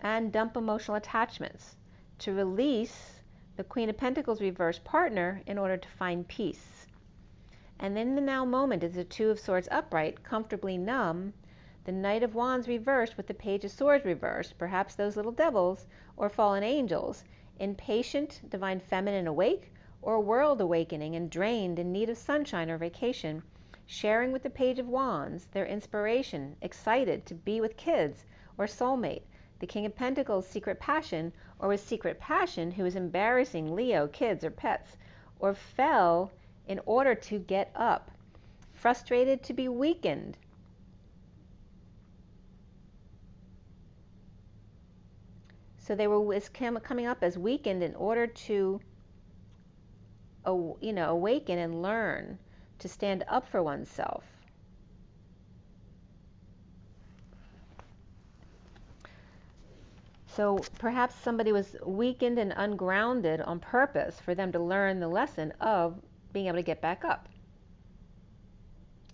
Speaker 1: and dump emotional attachments, to release the Queen of Pentacles reverse partner in order to find peace. And in the now moment is the Two of Swords upright, comfortably numb, the Knight of Wands reversed with the Page of Swords reversed, perhaps those little devils or fallen angels, impatient, divine feminine awake, or world awakening and drained, in need of sunshine or vacation, sharing with the Page of Wands their inspiration, excited to be with kids or soulmate, the King of Pentacles secret passion, or with secret passion who is embarrassing Leo, kids, or pets, or fell in order to get up, frustrated to be weakened. So they were coming up as weakened in order to, awaken and learn to stand up for oneself. So perhaps somebody was weakened and ungrounded on purpose for them to learn the lesson of being able to get back up.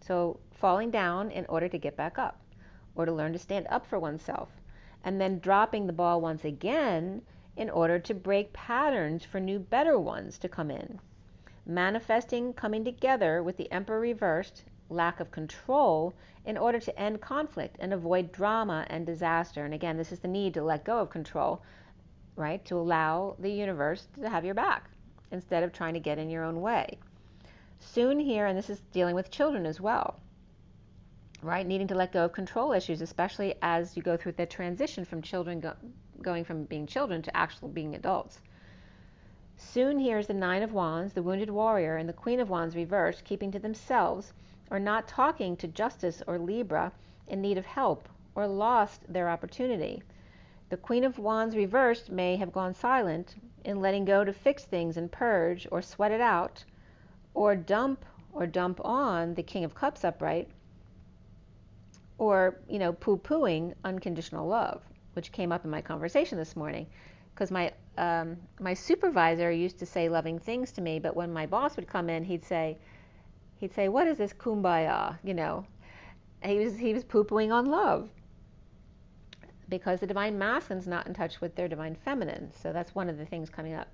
Speaker 1: So falling down in order to get back up, or to learn to stand up for oneself, and then dropping the ball once again in order to break patterns for new, better ones to come in. Manifesting, coming together with the Emperor reversed, lack of control, in order to end conflict and avoid drama and disaster. And again, this is the need to let go of control, right? To allow the universe to have your back instead of trying to get in your own way. Soon here, and this is dealing with children as well, right? Needing to let go of control issues, especially as you go through the transition from children going from being children to actually being adults. Soon here is the Nine of Wands, the wounded warrior, and the Queen of Wands reversed, keeping to themselves or not talking to Justice or Libra in need of help or lost their opportunity. The Queen of Wands reversed may have gone silent in letting go to fix things and purge or sweat it out, or dump on the King of Cups upright, or poo-pooing unconditional love, which came up in my conversation this morning, because my supervisor used to say loving things to me, but when my boss would come in, he'd say, what is this kumbaya? He was poo-pooing on love, because the divine masculine's not in touch with their divine feminine. So that's one of the things coming up.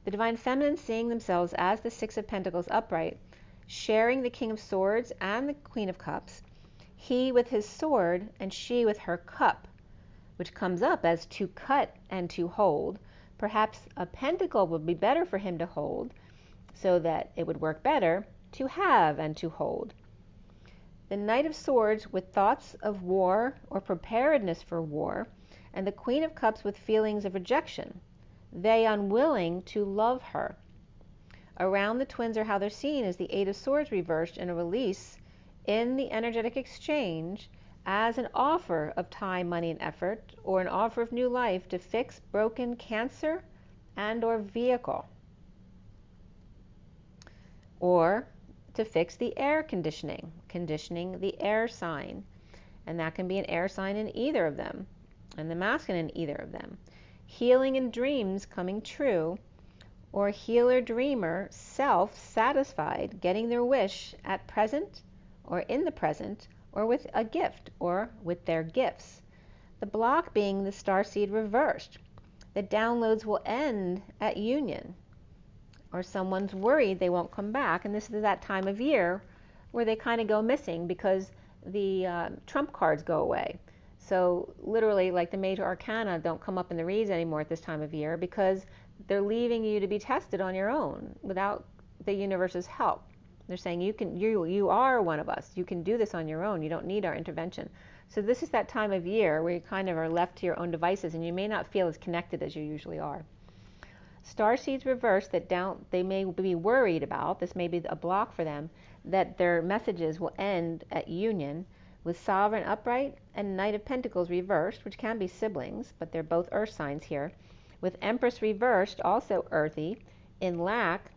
Speaker 1: The divine feminine seeing themselves as the Six of Pentacles upright, sharing the King of Swords and the Queen of Cups, he with his sword and she with her cup, which comes up as to cut and to hold. Perhaps a pentacle would be better for him to hold, so that it would work better to have and to hold. The Knight of Swords with thoughts of war or preparedness for war, and the Queen of Cups with feelings of rejection, they unwilling to love her. Around the twins are how they're seen as the Eight of Swords reversed in a release in the energetic exchange as an offer of time, money, and effort, or an offer of new life to fix broken cancer and or vehicle, or to fix the air conditioning the air sign, and that can be an air sign in either of them, and the masculine in either of them. Healing and dreams coming true, or healer dreamer, self-satisfied, getting their wish at present or in the present, or with a gift or with their gifts. The block being the starseed reversed. The downloads will end at union, or someone's worried they won't come back, and this is that time of year where they kind of go missing because the trump cards go away. So literally, like the major arcana don't come up in the reads anymore at this time of year because they're leaving you to be tested on your own without the universe's help. They're saying you are one of us. You can do this on your own. You don't need our intervention. So this is that time of year where you kind of are left to your own devices and you may not feel as connected as you usually are. Starseeds reverse that they may be worried about, this may be a block for them, that their messages will end at union with Sovereign upright and Knight of Pentacles reversed, which can be siblings, but they're both earth signs here, with Empress reversed, also earthy, in lack,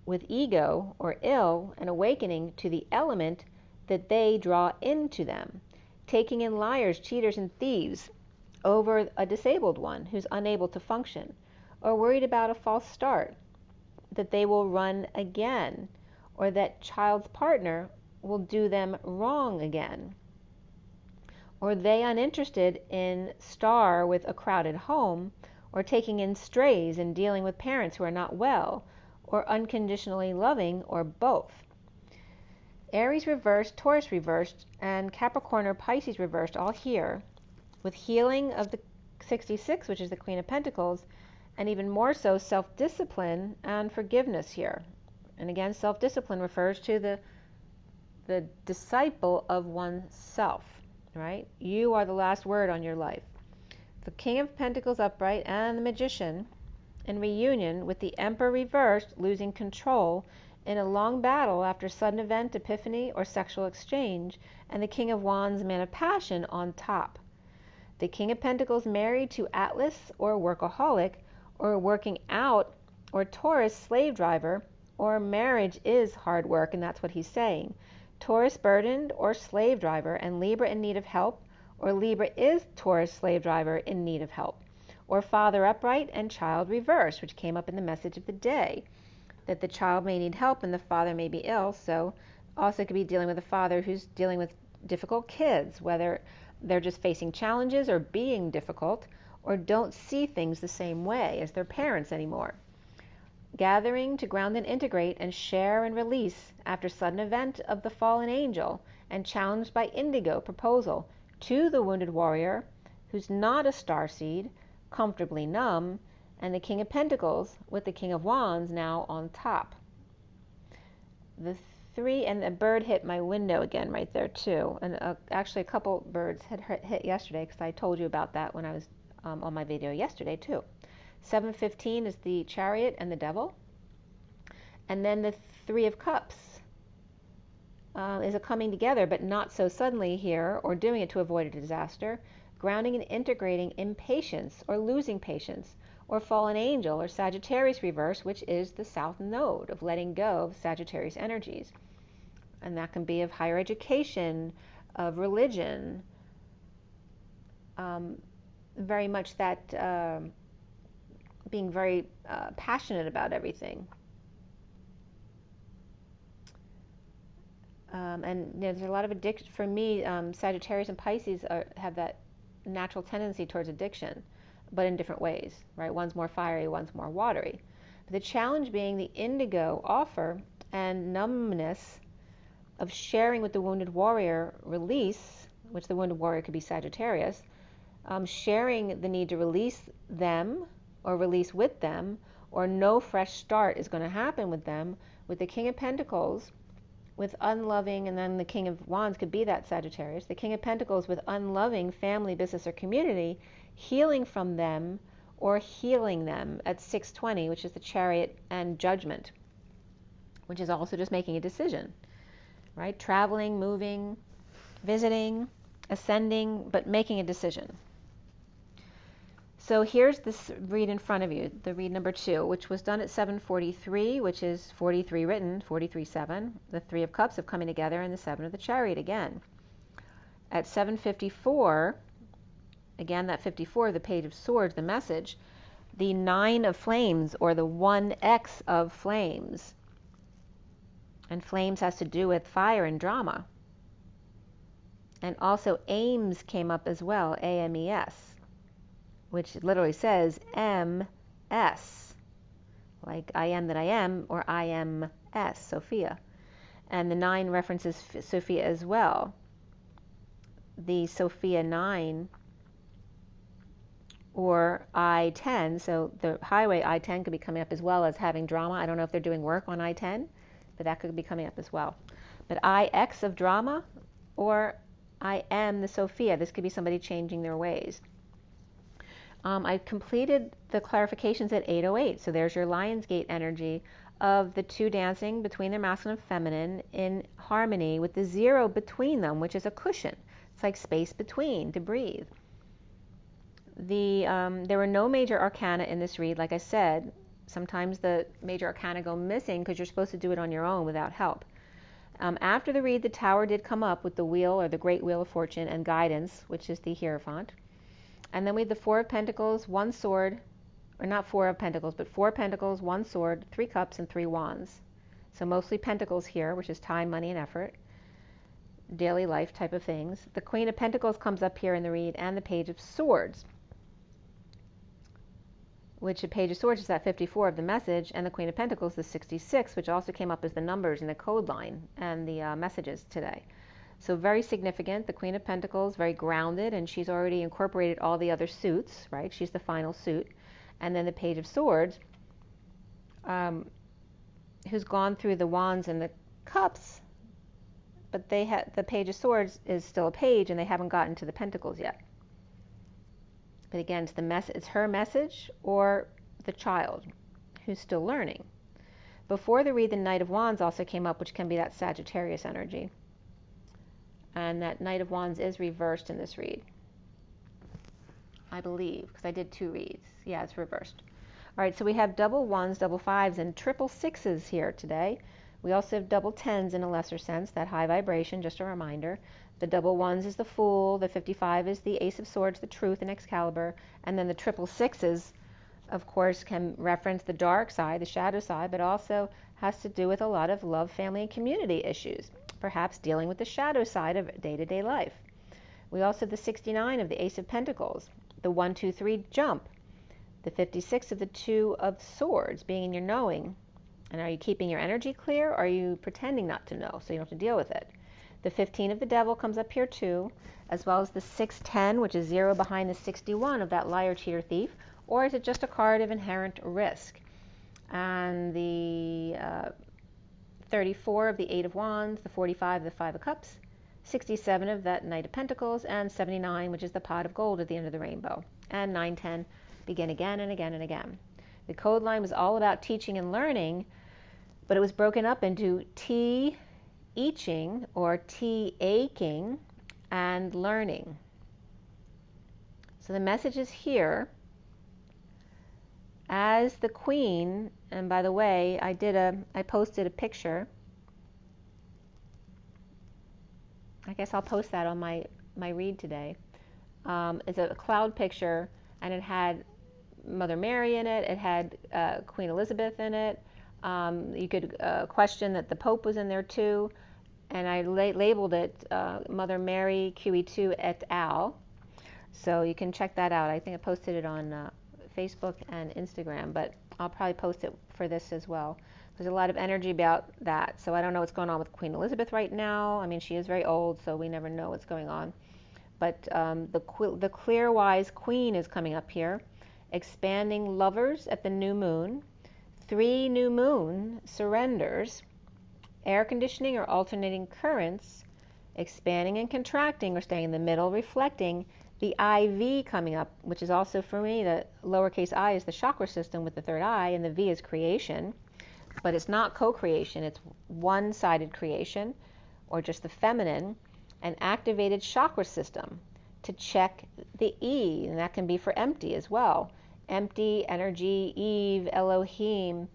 Speaker 1: with ego or ill, and awakening to the element that they draw into them, taking in liars, cheaters, and thieves over a disabled one who's unable to function, or worried about a false start, that they will run again, or that child's partner will do them wrong again, or they uninterested in star with a crowded home, or taking in strays and dealing with parents who are not well, or unconditionally loving, or both. Aries reversed, Taurus reversed, and Capricorn or Pisces reversed, all here, with healing of the 66, which is the Queen of Pentacles, and even more so self-discipline and forgiveness here. And again, self-discipline refers to the disciple of oneself, right? You are the last word on your life. The King of Pentacles upright and the Magician in reunion with the Emperor reversed, losing control in a long battle after sudden event, epiphany, or sexual exchange, and the King of Wands, man of passion, on top. The King of Pentacles married to Atlas or workaholic, or working out, or Taurus slave driver, or marriage is hard work, and that's what he's saying. Taurus burdened or slave driver, and Libra in need of help, or Libra is Taurus slave driver in need of help, or father upright and child reversed, which came up in the message of the day, that the child may need help and the father may be ill. So also could be dealing with a father who's dealing with difficult kids, whether they're just facing challenges or being difficult, or don't see things the same way as their parents anymore. Gathering to ground and integrate and share and release after sudden event of the fallen angel, and challenged by indigo proposal to the wounded warrior who's not a starseed, comfortably numb, and the King of Pentacles with the King of Wands now on top. The three, and the bird hit my window again right there too, and actually a couple birds had hit yesterday because I told you about that when I was on my video yesterday too. 7:15 is the Chariot and the Devil, and then the Three of Cups is a coming together, but not so suddenly here, or doing it to avoid a disaster, grounding and integrating impatience or losing patience, or fallen angel or Sagittarius reverse, which is the south node of letting go of Sagittarius energies, and that can be of higher education, of religion, very much that being very passionate about everything. And there's a lot of addiction. For me, Sagittarius and Pisces have that natural tendency towards addiction, but in different ways, right? One's more fiery, one's more watery. But the challenge being the indigo offer and numbness of sharing with the wounded warrior release, which the wounded warrior could be Sagittarius, sharing the need to release them or release with them, or no fresh start is going to happen with them, with the King of Pentacles with unloving, and then the King of Wands could be that Sagittarius, the King of Pentacles with unloving family, business, or community, healing from them or healing them at 6:20, which is the Chariot and Judgment, which is also just making a decision, right? Traveling, moving, visiting, ascending, but making a decision. So here's this read in front of you, the read number 2, which was done at 7:43, which is 43 written, 43:7. The Three of Cups have coming together, and the 7 of the Chariot again. At 7:54, again that 54, the Page of Swords, the message, the 9 of flames, or the 1x of flames. And flames has to do with fire and drama. And also AMES came up as well, AMES, which literally says MS, like I am that I am, or I am S, Sophia. And the 9 references Sophia as well. The Sophia 9, or I-10, so the highway I-10 could be coming up as well as having drama. I don't know if they're doing work on I-10, but that could be coming up as well. But IX of drama, or I am the Sophia. This could be somebody changing their ways. I completed the clarifications at 8:08, so there's your Lionsgate energy of the 2 dancing between their masculine and feminine in harmony with the 0 between them, which is a cushion. It's like space between to breathe. There were no major arcana in this read. Like I said, sometimes the major arcana go missing because you're supposed to do it on your own without help. After the read, the Tower did come up with the wheel, or the Great Wheel of Fortune, and guidance, which is the Hierophant. And then we had the 4 of Pentacles, 1 sword, or not 4 of Pentacles, but 4 Pentacles, 1 sword, 3 cups, and 3 wands. So mostly Pentacles here, which is time, money, and effort. Daily life type of things. The Queen of Pentacles comes up here in the read, and the Page of Swords, which the Page of Swords is at 54 of the message, and the Queen of Pentacles is 66, which also came up as the numbers in the code line and the messages today. So very significant. The Queen of Pentacles, very grounded, and she's already incorporated all the other suits, right? She's the final suit. And then the Page of Swords, who's gone through the wands and the cups, but the Page of Swords is still a page, and they haven't gotten to the pentacles yet. But again, it's her message, or the child who's still learning. Before the read, the Knight of Wands also came up, which can be that Sagittarius energy. And that Knight of Wands is reversed in this read, I believe, because I did 2 reads. Yeah, it's reversed. All right, so we have double 1s, double 5s, and triple 6s here today. We also have double 10s in a lesser sense, that high vibration, just a reminder. The double 1s is the Fool, the 55 is the Ace of Swords, the Truth, and Excalibur, and then the triple 6s, of course, can reference the dark side, the shadow side, but also has to do with a lot of love, family, and community issues, perhaps dealing with the shadow side of day-to-day life. We also have the 69 of the Ace of Pentacles, the 1, 2, 3 jump, the 56 of the 2 of Swords, being in your knowing. And are you keeping your energy clear, or are you pretending not to know so you don't have to deal with it? The 15 of the Devil comes up here too, as well as the 610, which is 0 behind the 61 of that liar, cheater, thief, or is it just a card of inherent risk? And the 34 of the 8 of Wands, the 45 of the 5 of Cups, 67 of that Knight of Pentacles, and 79, which is the pot of gold at the end of the rainbow. And 910, begin again and again and again. The code line was all about teaching and learning, but it was broken up into teaching, or aching, and learning. So the message is here as the Queen. And by the way, I posted a picture. I guess I'll post that on my read today. It's a cloud picture, and it had Mother Mary in it. It had Queen Elizabeth in it. You could question that the Pope was in there too. And I labeled it Mother Mary QE2 et al. So you can check that out. I think I posted it on Facebook and Instagram, but I'll probably post it for this as well. There's a lot of energy about that. So I don't know what's going on with Queen Elizabeth right now. I mean, she is very old, so we never know what's going on. But the clear, wise Queen is coming up here. Expanding lovers at the new moon. 3 new moon surrenders. Air conditioning or alternating currents. Expanding and contracting, or staying in the middle, reflecting. The IV coming up, which is also, for me, the lowercase I is the chakra system with the third eye, and the V is creation. But it's not co-creation, it's one-sided creation, or just the feminine. An activated chakra system to check the E, and that can be for empty as well. Empty, energy, Eve, Elohim,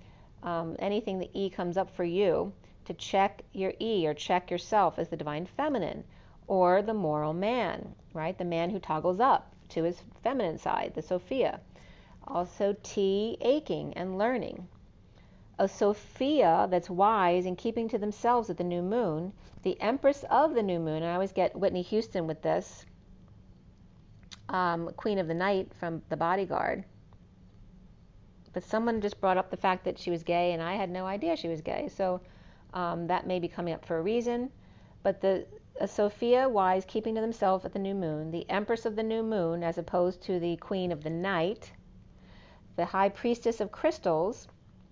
Speaker 1: anything the E comes up for you, to check your E, or check yourself as the divine feminine, or the moral man, right? The man who toggles up to his feminine side, the Sophia. Also T, aching and learning. A Sophia that's wise and keeping to themselves at the new moon. The Empress of the new moon, and I always get Whitney Houston with this, Queen of the Night from The Bodyguard. But someone just brought up the fact that she was gay, and I had no idea she was gay. So that may be coming up for a reason. But a Sophia, wise, keeping to themselves at the new moon. The Empress of the new moon, as opposed to the Queen of the Night. The High Priestess of crystals,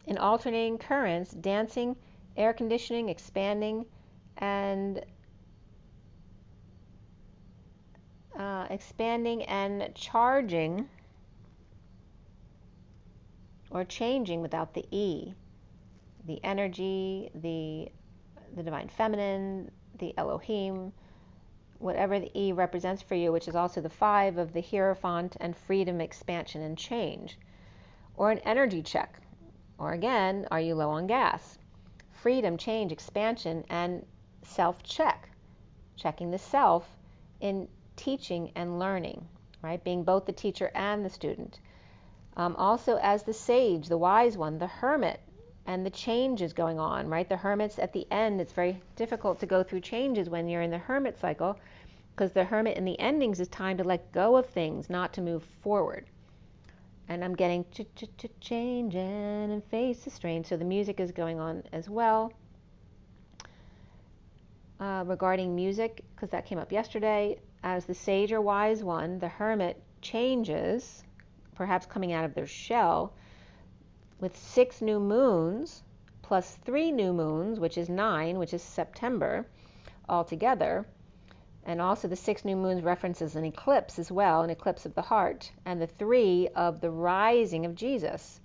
Speaker 1: in alternating currents, dancing, air conditioning, expanding, and charging, or changing without the E. The energy, the divine feminine, the Elohim, whatever the E represents for you, which is also the 5 of the Hierophant, and freedom, expansion, and change. Or an energy check. Or again, are you low on gas? Freedom, change, expansion, and self-check. Checking the self in teaching and learning, right? Being both the teacher and the student. Also as the sage, the wise one, the hermit, and the changes going on, right? The hermit's at the end. It's very difficult to go through changes when you're in the hermit cycle, because the hermit in the endings is time to let go of things, not to move forward. And I'm getting changing and face the strain. So the music is going on as well. Regarding music, because that came up yesterday, as the sage or wise one, the hermit changes, perhaps coming out of their shell, with 6 new moons plus 3 new moons, which is 9, which is September altogether. And also the 6 new moons references an eclipse as well, an eclipse of the heart, and the 3 of the rising of Jesus.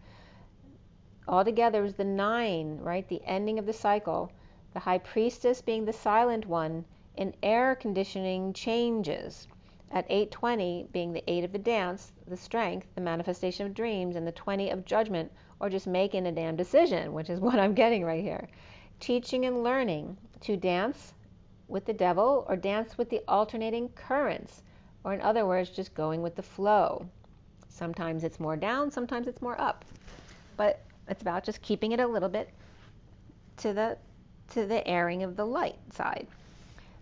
Speaker 1: Altogether is the 9, right? The ending of the cycle. The High Priestess being the silent one in air conditioning changes. At 820 being the 8 of the dance, the strength, the manifestation of dreams, and the 20 of judgment, or just making a damn decision, which is what I'm getting right here. Teaching and learning to dance with the devil or dance with the alternating currents, or in other words, just going with the flow. Sometimes it's more down, sometimes it's more up, but it's about just keeping it a little bit to the airing of the light side.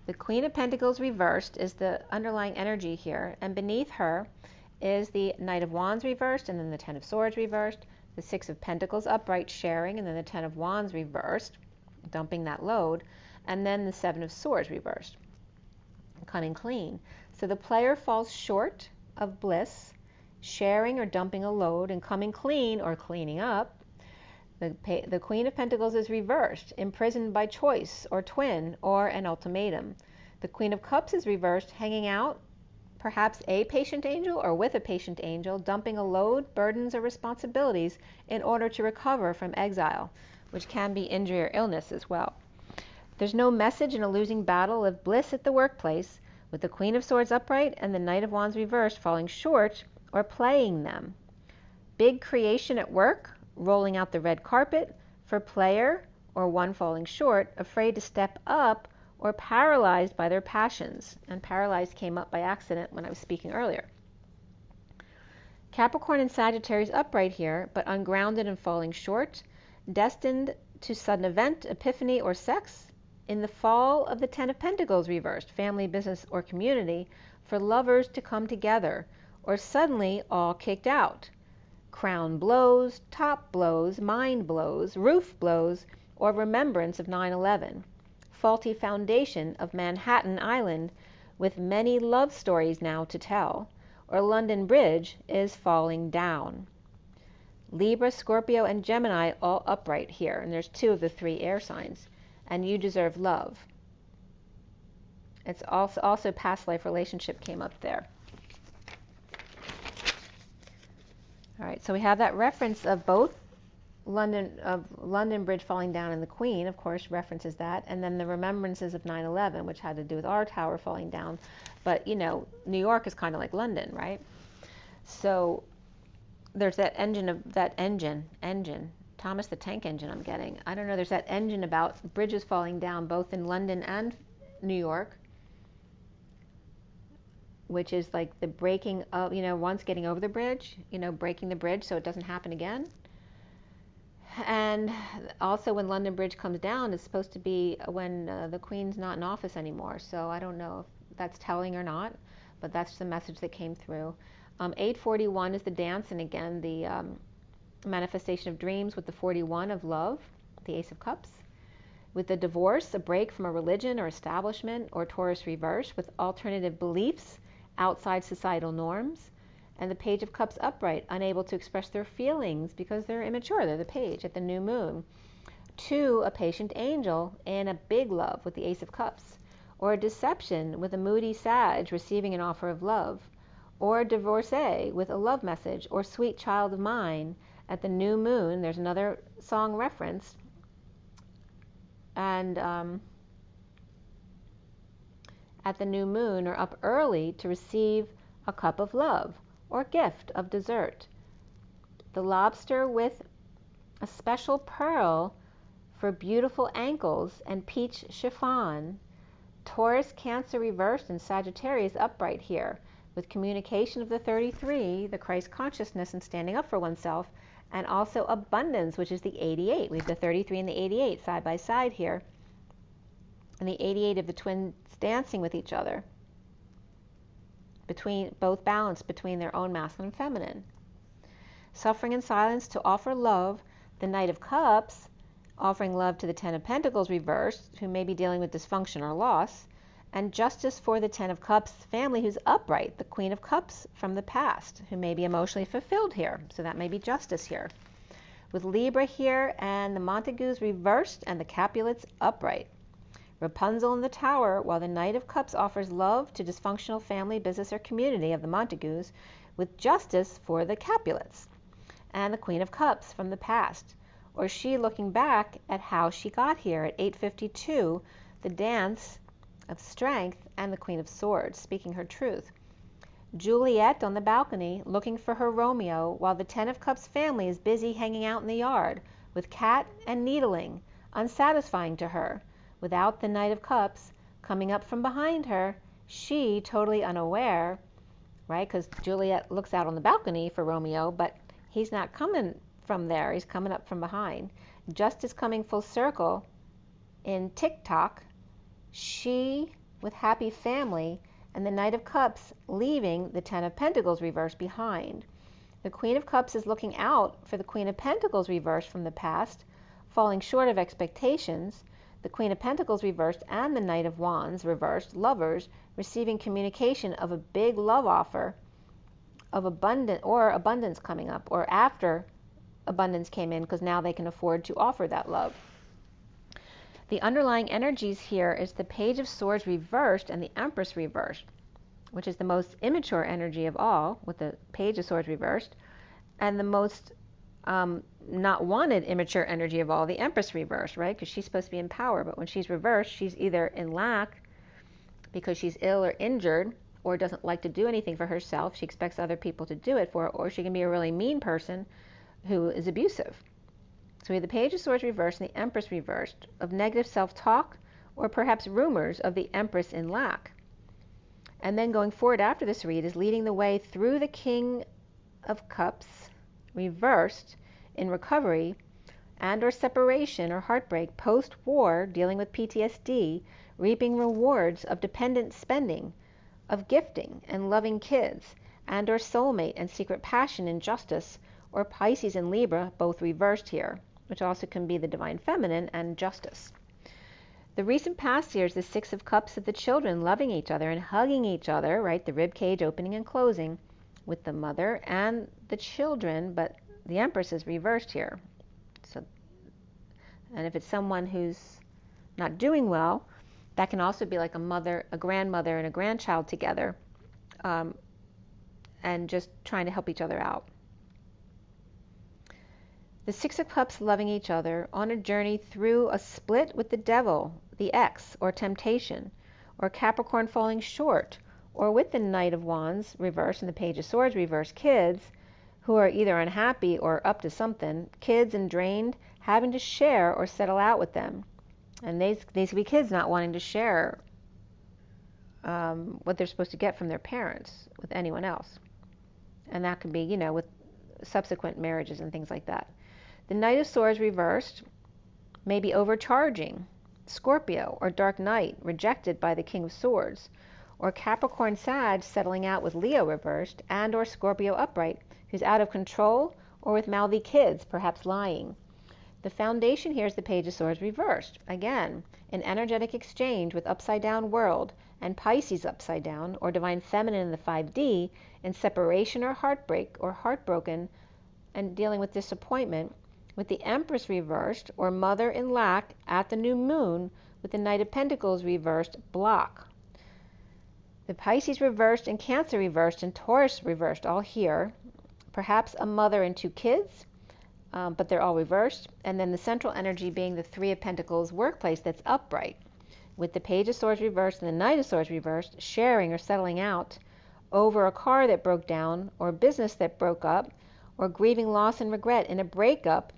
Speaker 1: The Queen of Pentacles reversed is the underlying energy here, and beneath her is the Knight of Wands reversed, and then the Ten of Swords reversed, the Six of Pentacles upright sharing, and then the Ten of Wands reversed, dumping that load, and then the Seven of Swords reversed, coming clean. So the player falls short of bliss, sharing or dumping a load, and coming clean or cleaning up. The Queen of Pentacles is reversed, imprisoned by choice or twin or an ultimatum. The Queen of Cups is reversed, hanging out, perhaps a patient angel or with a patient angel, dumping a load, burdens, or responsibilities in order to recover from exile, which can be injury or illness as well. There's no message in a losing battle of bliss at the workplace, with the Queen of Swords upright and the Knight of Wands reversed falling short or playing them. Big creation at work, rolling out the red carpet for player or one falling short, afraid to step up or paralyzed by their passions. And paralyzed came up by accident when I was speaking earlier. Capricorn and Sagittarius upright here, but ungrounded and falling short, destined to sudden event, epiphany, or sex. In the fall of the Ten of Pentacles reversed, family, business, or community, for lovers to come together, or suddenly all kicked out. Crown blows, top blows, mind blows, roof blows, or remembrance of 9/11. Faulty foundation of Manhattan Island, with many love stories now to tell, or London Bridge is falling down. Libra, Scorpio, and Gemini all upright here, and there's 2 of the 3 air signs, and you deserve love. It's also past life relationship came up there. All right, so we have that reference of both London Bridge falling down and the Queen, of course, references that, and then the remembrances of 9/11, which had to do with our tower falling down. But, you know, New York is kind of like London, right? So there's that engine, Thomas the Tank Engine I'm getting. I don't know, there's that engine about bridges falling down both in London and New York. which is like the breaking of, once getting over the bridge, breaking the bridge so it doesn't happen again. And also when London Bridge comes down, it's supposed to be when the Queen's not in office anymore. So I don't know if that's telling or not, but that's the message that came through. 841 is the dance, and again, the manifestation of dreams with the 41 of love, the Ace of Cups. With the divorce, a break from a religion or establishment, or Taurus reverse with alternative beliefs outside societal norms. And the Page of Cups upright, unable to express their feelings because they're immature. They're the page at the new moon. 2, a patient angel in a big love with the Ace of Cups. Or a deception with a moody sage receiving an offer of love. Or a divorcee with a love message, or sweet child of mine at the new moon. There's another song reference. And at the new moon, or up early to receive a cup of love or gift of dessert. The lobster with a special pearl for beautiful ankles and peach chiffon. Taurus, Cancer reversed, and Sagittarius upright here with communication of the 33, the Christ consciousness and standing up for oneself, and also abundance, which is the 88. We have the 33 and the 88 side by side here, and the 88 of the twins dancing with each other, both balanced between their own masculine and feminine. Suffering in silence to offer love, the Knight of Cups offering love to the 10 of Pentacles reversed, who may be dealing with dysfunction or loss, and justice for the 10 of Cups family who's upright, the Queen of Cups from the past, who may be emotionally fulfilled here. So that may be justice here. With Libra here and the Montagues reversed and the Capulets upright. Rapunzel in the Tower, while the Knight of Cups offers love to dysfunctional family, business, or community of the Montagues, with justice for the Capulets. And the Queen of Cups from the past, or she looking back at how she got here at 852, the dance of strength, and the Queen of Swords, speaking her truth. Juliet on the balcony, looking for her Romeo, while the 10 of Cups family is busy hanging out in the yard, with cat and needling, unsatisfying to her, without the Knight of Cups coming up from behind her, she totally unaware, right? Because Juliet looks out on the balcony for Romeo, but he's not coming from there, he's coming up from behind. Justice coming full circle in TikTok, she with happy family, and the Knight of Cups leaving the 10 of Pentacles reversed behind. The Queen of Cups is looking out for the Queen of Pentacles reversed from the past, falling short of expectations. The Queen of Pentacles reversed and the Knight of Wands reversed, lovers receiving communication of a big love offer of abundance coming up, or after abundance came in, because now they can afford to offer that love. The underlying energies here is the Page of Swords reversed and the Empress reversed, which is the most immature energy of all, with the Page of Swords reversed, and the most not wanted immature energy of all, the Empress reversed, right? Because she's supposed to be in power, but when she's reversed, she's either in lack because she's ill or injured, or doesn't like to do anything for herself. She expects other people to do it for her, or she can be a really mean person who is abusive. So we have the Page of Swords reversed and the Empress reversed, of negative self-talk, or perhaps rumors of the Empress in lack. And then going forward after this read is leading the way through the King of Cups reversed in recovery and or separation or heartbreak post-war, dealing with PTSD, reaping rewards of dependent spending, of gifting and loving kids, and or soulmate and secret passion and justice, or Pisces and Libra, both reversed here, which also can be the Divine Feminine and justice. The recent past here is the Six of Cups of the children loving each other and hugging each other, right? The rib cage opening and closing with the mother and the children, but the Empress is reversed here. So, and if it's someone who's not doing well, that can also be like a mother, a grandmother, and a grandchild together, and just trying to help each other out. The Six of Cups loving each other on a journey through a split with the devil, the ex, or temptation, or Capricorn falling short, or with the Knight of Wands reversed and the Page of Swords reversed, kids who are either unhappy or up to something, kids and drained, having to share or settle out with them. And these could be kids not wanting to share what they're supposed to get from their parents with anyone else. And that could be, you know, with subsequent marriages and things like that. The Knight of Swords reversed may be overcharging, Scorpio or Dark Knight rejected by the King of Swords, or Capricorn Sag settling out with Leo reversed, and or Scorpio upright who's out of control or with mouthy kids, perhaps lying. The foundation here is the Page of Swords reversed. Again, an energetic exchange with upside down world and Pisces upside down, or divine feminine in the 5D, in separation or heartbreak or heartbroken and dealing with disappointment, with the Empress reversed, or mother in lack at the new moon, with the Knight of Pentacles reversed, block. The Pisces reversed and Cancer reversed and Taurus reversed, all here. Perhaps a mother and 2 kids, but they're all reversed. And then the central energy being the 3 of Pentacles workplace that's upright, with the Page of Swords reversed and the Knight of Swords reversed, sharing or settling out over a car that broke down, or business that broke up, or grieving loss and regret in a breakup,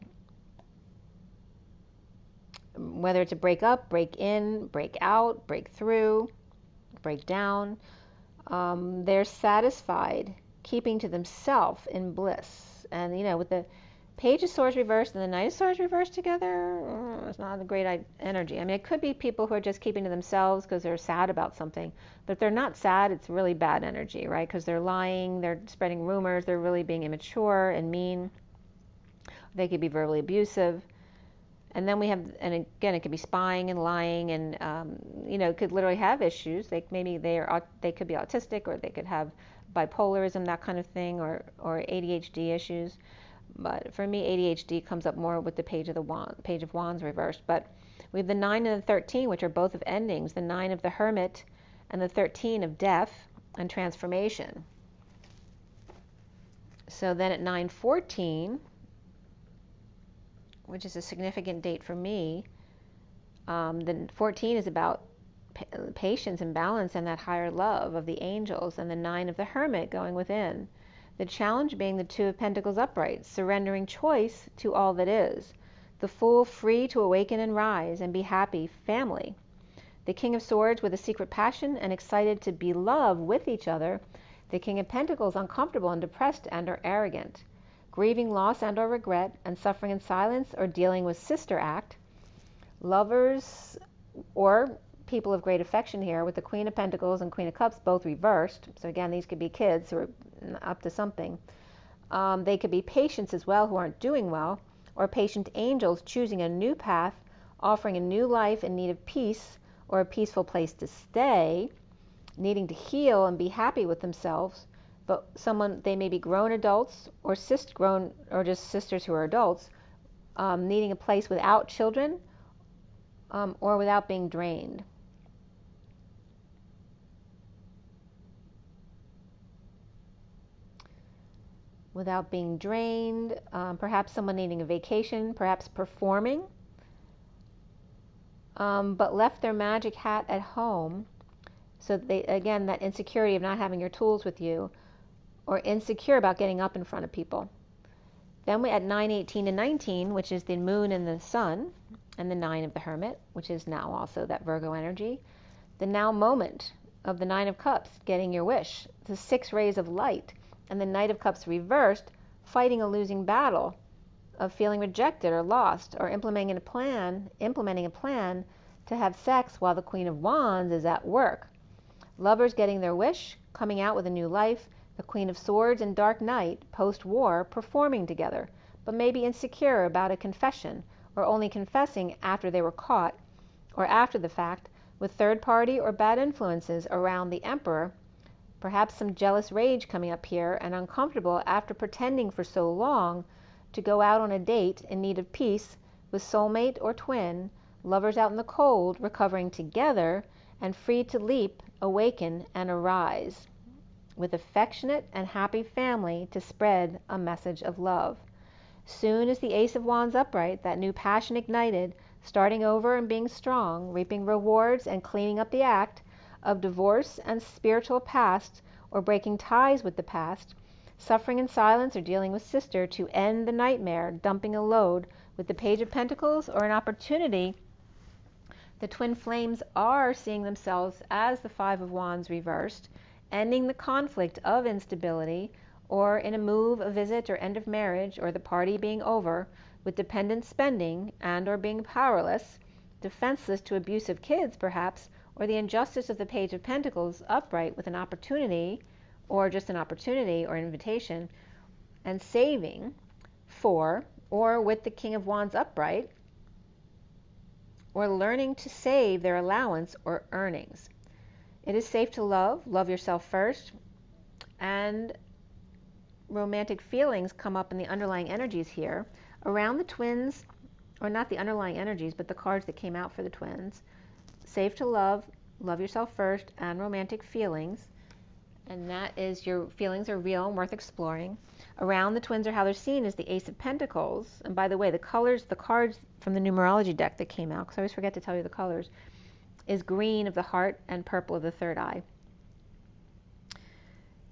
Speaker 1: whether it's a break up, break in, break out, break through, break down. They're satisfied keeping to themselves in bliss. And, you know, with the Page of Swords reversed and the Knight of Swords reversed together, it's not a great energy. I mean, it could be people who are just keeping to themselves because they're sad about something. But if they're not sad, it's really bad energy, right? Because they're lying, they're spreading rumors, they're really being immature and mean. They could be verbally abusive. And then we have, and again, it could be spying and lying, and you know, could literally have issues. They could be autistic, or they could have bipolarism, that kind of thing, or ADHD issues. But for me, ADHD comes up more with the Page of Wands reversed. But we have the 9 and the 13, which are both of endings. The 9 of the Hermit, and the 13 of death and transformation. So then at 9/14. Which is a significant date for me. The 14 is about patience and balance and that higher love of the angels, and the 9 of the Hermit going within. The challenge being the 2 of Pentacles upright, surrendering choice to all that is. The Fool free to awaken and rise and be happy, family. The King of Swords with a secret passion and excited to be loved with each other. The King of Pentacles uncomfortable and depressed and or arrogant. Grieving loss and or regret and suffering in silence or dealing with sister act. Lovers or people of great affection here with the Queen of Pentacles and Queen of Cups both reversed. So again, these could be kids who are up to something. They could be patients as well who aren't doing well, or patient angels choosing a new path, offering a new life in need of peace or a peaceful place to stay, needing to heal and be happy with themselves. But they may be grown adults or just sisters who are adults, needing a place without children or without being drained. Without being drained, perhaps someone needing a vacation, perhaps performing, but left their magic hat at home. So again, that insecurity of not having your tools with you, or insecure about getting up in front of people. Then we at 9/18 and 19, which is the Moon and the Sun, and the 9 of the Hermit, which is now also that Virgo energy. The now moment of the 9 of Cups, getting your wish. The 6 rays of light, and the Knight of Cups reversed, fighting a losing battle of feeling rejected or lost, or implementing a plan to have sex while the Queen of Wands is at work. Lovers getting their wish, coming out with a new life. The Queen of Swords and Dark Knight, post-war, performing together, but maybe insecure about a confession, or only confessing after they were caught, or after the fact, with third party or bad influences around the Emperor. Perhaps some jealous rage coming up here, and uncomfortable after pretending for so long to go out on a date in need of peace with soulmate or twin, lovers out in the cold, recovering together, and free to leap, awaken, and arise. With affectionate and happy family to spread a message of love. Soon as the Ace of Wands upright, that new passion ignited, starting over and being strong, reaping rewards and cleaning up the act of divorce and spiritual past, or breaking ties with the past, suffering in silence or dealing with sister to end the nightmare, dumping a load with the Page of Pentacles, or an opportunity The twin flames are seeing themselves as the Five of Wands reversed, ending the conflict of instability, or in a move, a visit, or end of marriage, or the party being over, with dependent spending and or being powerless, defenseless to abusive kids perhaps, or the injustice of the Page of Pentacles upright with an opportunity, or just an opportunity or invitation, and saving for, or with the King of Wands upright, or learning to save their allowance or earnings. It is safe to love yourself first, and romantic feelings come up in the underlying energies here. Around the twins, or not the underlying energies, but the cards that came out for the twins. Safe to love yourself first, and romantic feelings. And that is, your feelings are real and worth exploring. Around the twins, or how they're seen, is the Ace of Pentacles. And by the way, the colors, the cards from the numerology deck that came out, because I always forget to tell you the colors, is green of the heart and purple of the third eye.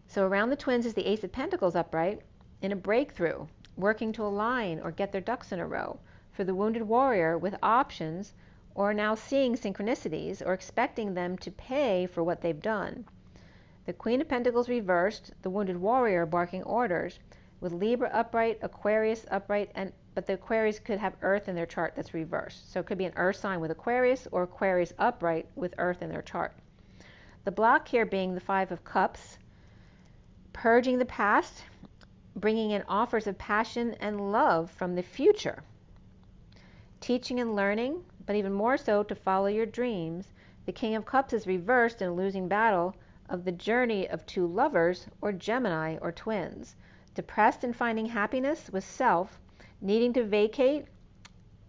Speaker 1: So around the twins is the Ace of Pentacles upright, in a breakthrough, working to align or get their ducks in a row. For the wounded warrior with options, or now seeing synchronicities, or expecting them to pay for what they've done. The Queen of Pentacles reversed, the wounded warrior barking orders, with Libra upright, Aquarius upright, but the Aquarius could have Earth in their chart that's reversed. So it could be an Earth sign with Aquarius, or Aquarius upright with Earth in their chart. The block here being the Five of Cups, purging the past, bringing in offers of passion and love from the future. Teaching and learning, but even more so to follow your dreams. The King of Cups is reversed in a losing battle of the journey of two lovers, or Gemini, or twins. Depressed in finding happiness with self, needing to vacate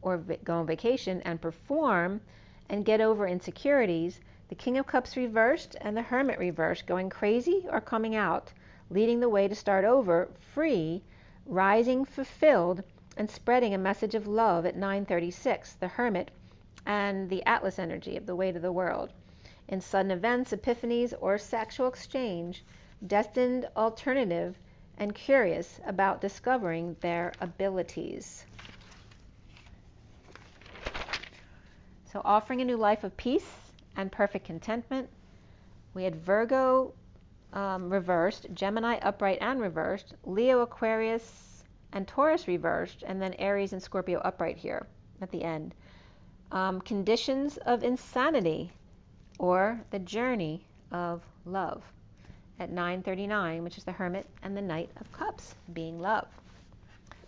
Speaker 1: or go on vacation and perform and get over insecurities. The King of Cups reversed and the Hermit reversed, going crazy or coming out, leading the way to start over, free, rising, fulfilled, and spreading a message of love at 9:36, the Hermit and the Atlas energy of the weight of the world. In sudden events, epiphanies, or sexual exchange, destined, alternative, and curious about discovering their abilities. So offering a new life of peace and perfect contentment. We had Virgo reversed, Gemini upright and reversed, Leo, Aquarius, and Taurus reversed, and then Aries and Scorpio upright here at the end. Conditions of insanity, or the journey of love at 9:39, which is the Hermit and the Knight of Cups being love.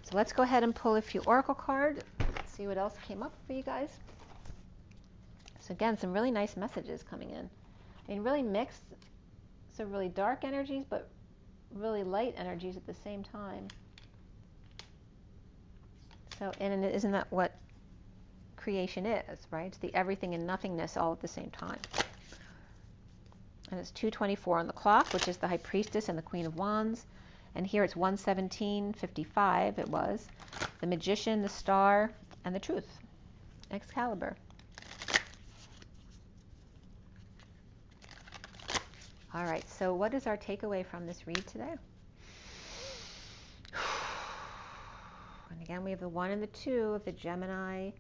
Speaker 1: So let's go ahead and pull a few oracle cards, see what else came up for you guys. So again, some really nice messages coming in. I mean, really mixed, so really dark energies, but really light energies at the same time. So, and isn't that what creation is, right? It's the everything and nothingness all at the same time. And it's 2:24 on the clock, which is the High Priestess and the Queen of Wands. And here it's 1:17:55 it was. The Magician, the Star, and the Truth. Excalibur. All right, so what is our takeaway from this read today? And again, we have the 1 and the 2 of the Gemini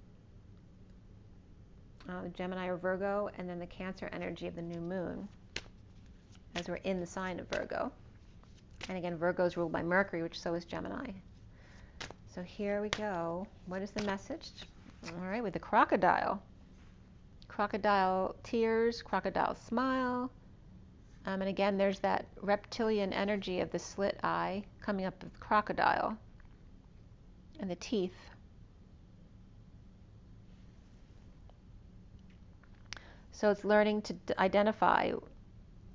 Speaker 1: or Virgo, and then the Cancer energy of the new moon, as we're in the sign of Virgo. And again, Virgo is ruled by Mercury, which so is Gemini. So here we go. What is the message? All right, with the crocodile. Crocodile tears, crocodile smile. And again, there's that reptilian energy of the slit eye coming up with the crocodile and the teeth. So it's learning to identify,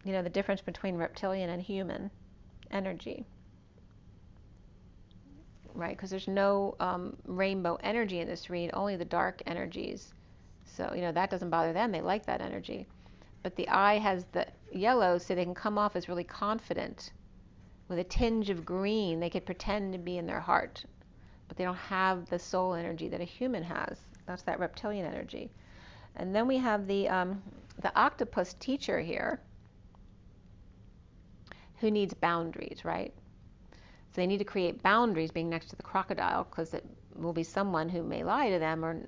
Speaker 1: the difference between reptilian and human energy, right? Because there's no rainbow energy in this read, only the dark energies. So, that doesn't bother them. They like that energy. But the eye has the yellow, so they can come off as really confident with a tinge of green. They could pretend to be in their heart, but they don't have the soul energy that a human has. That's that reptilian energy. And then we have the octopus teacher here, who needs boundaries, right? So they need to create boundaries being next to the crocodile, because it will be someone who may lie to them or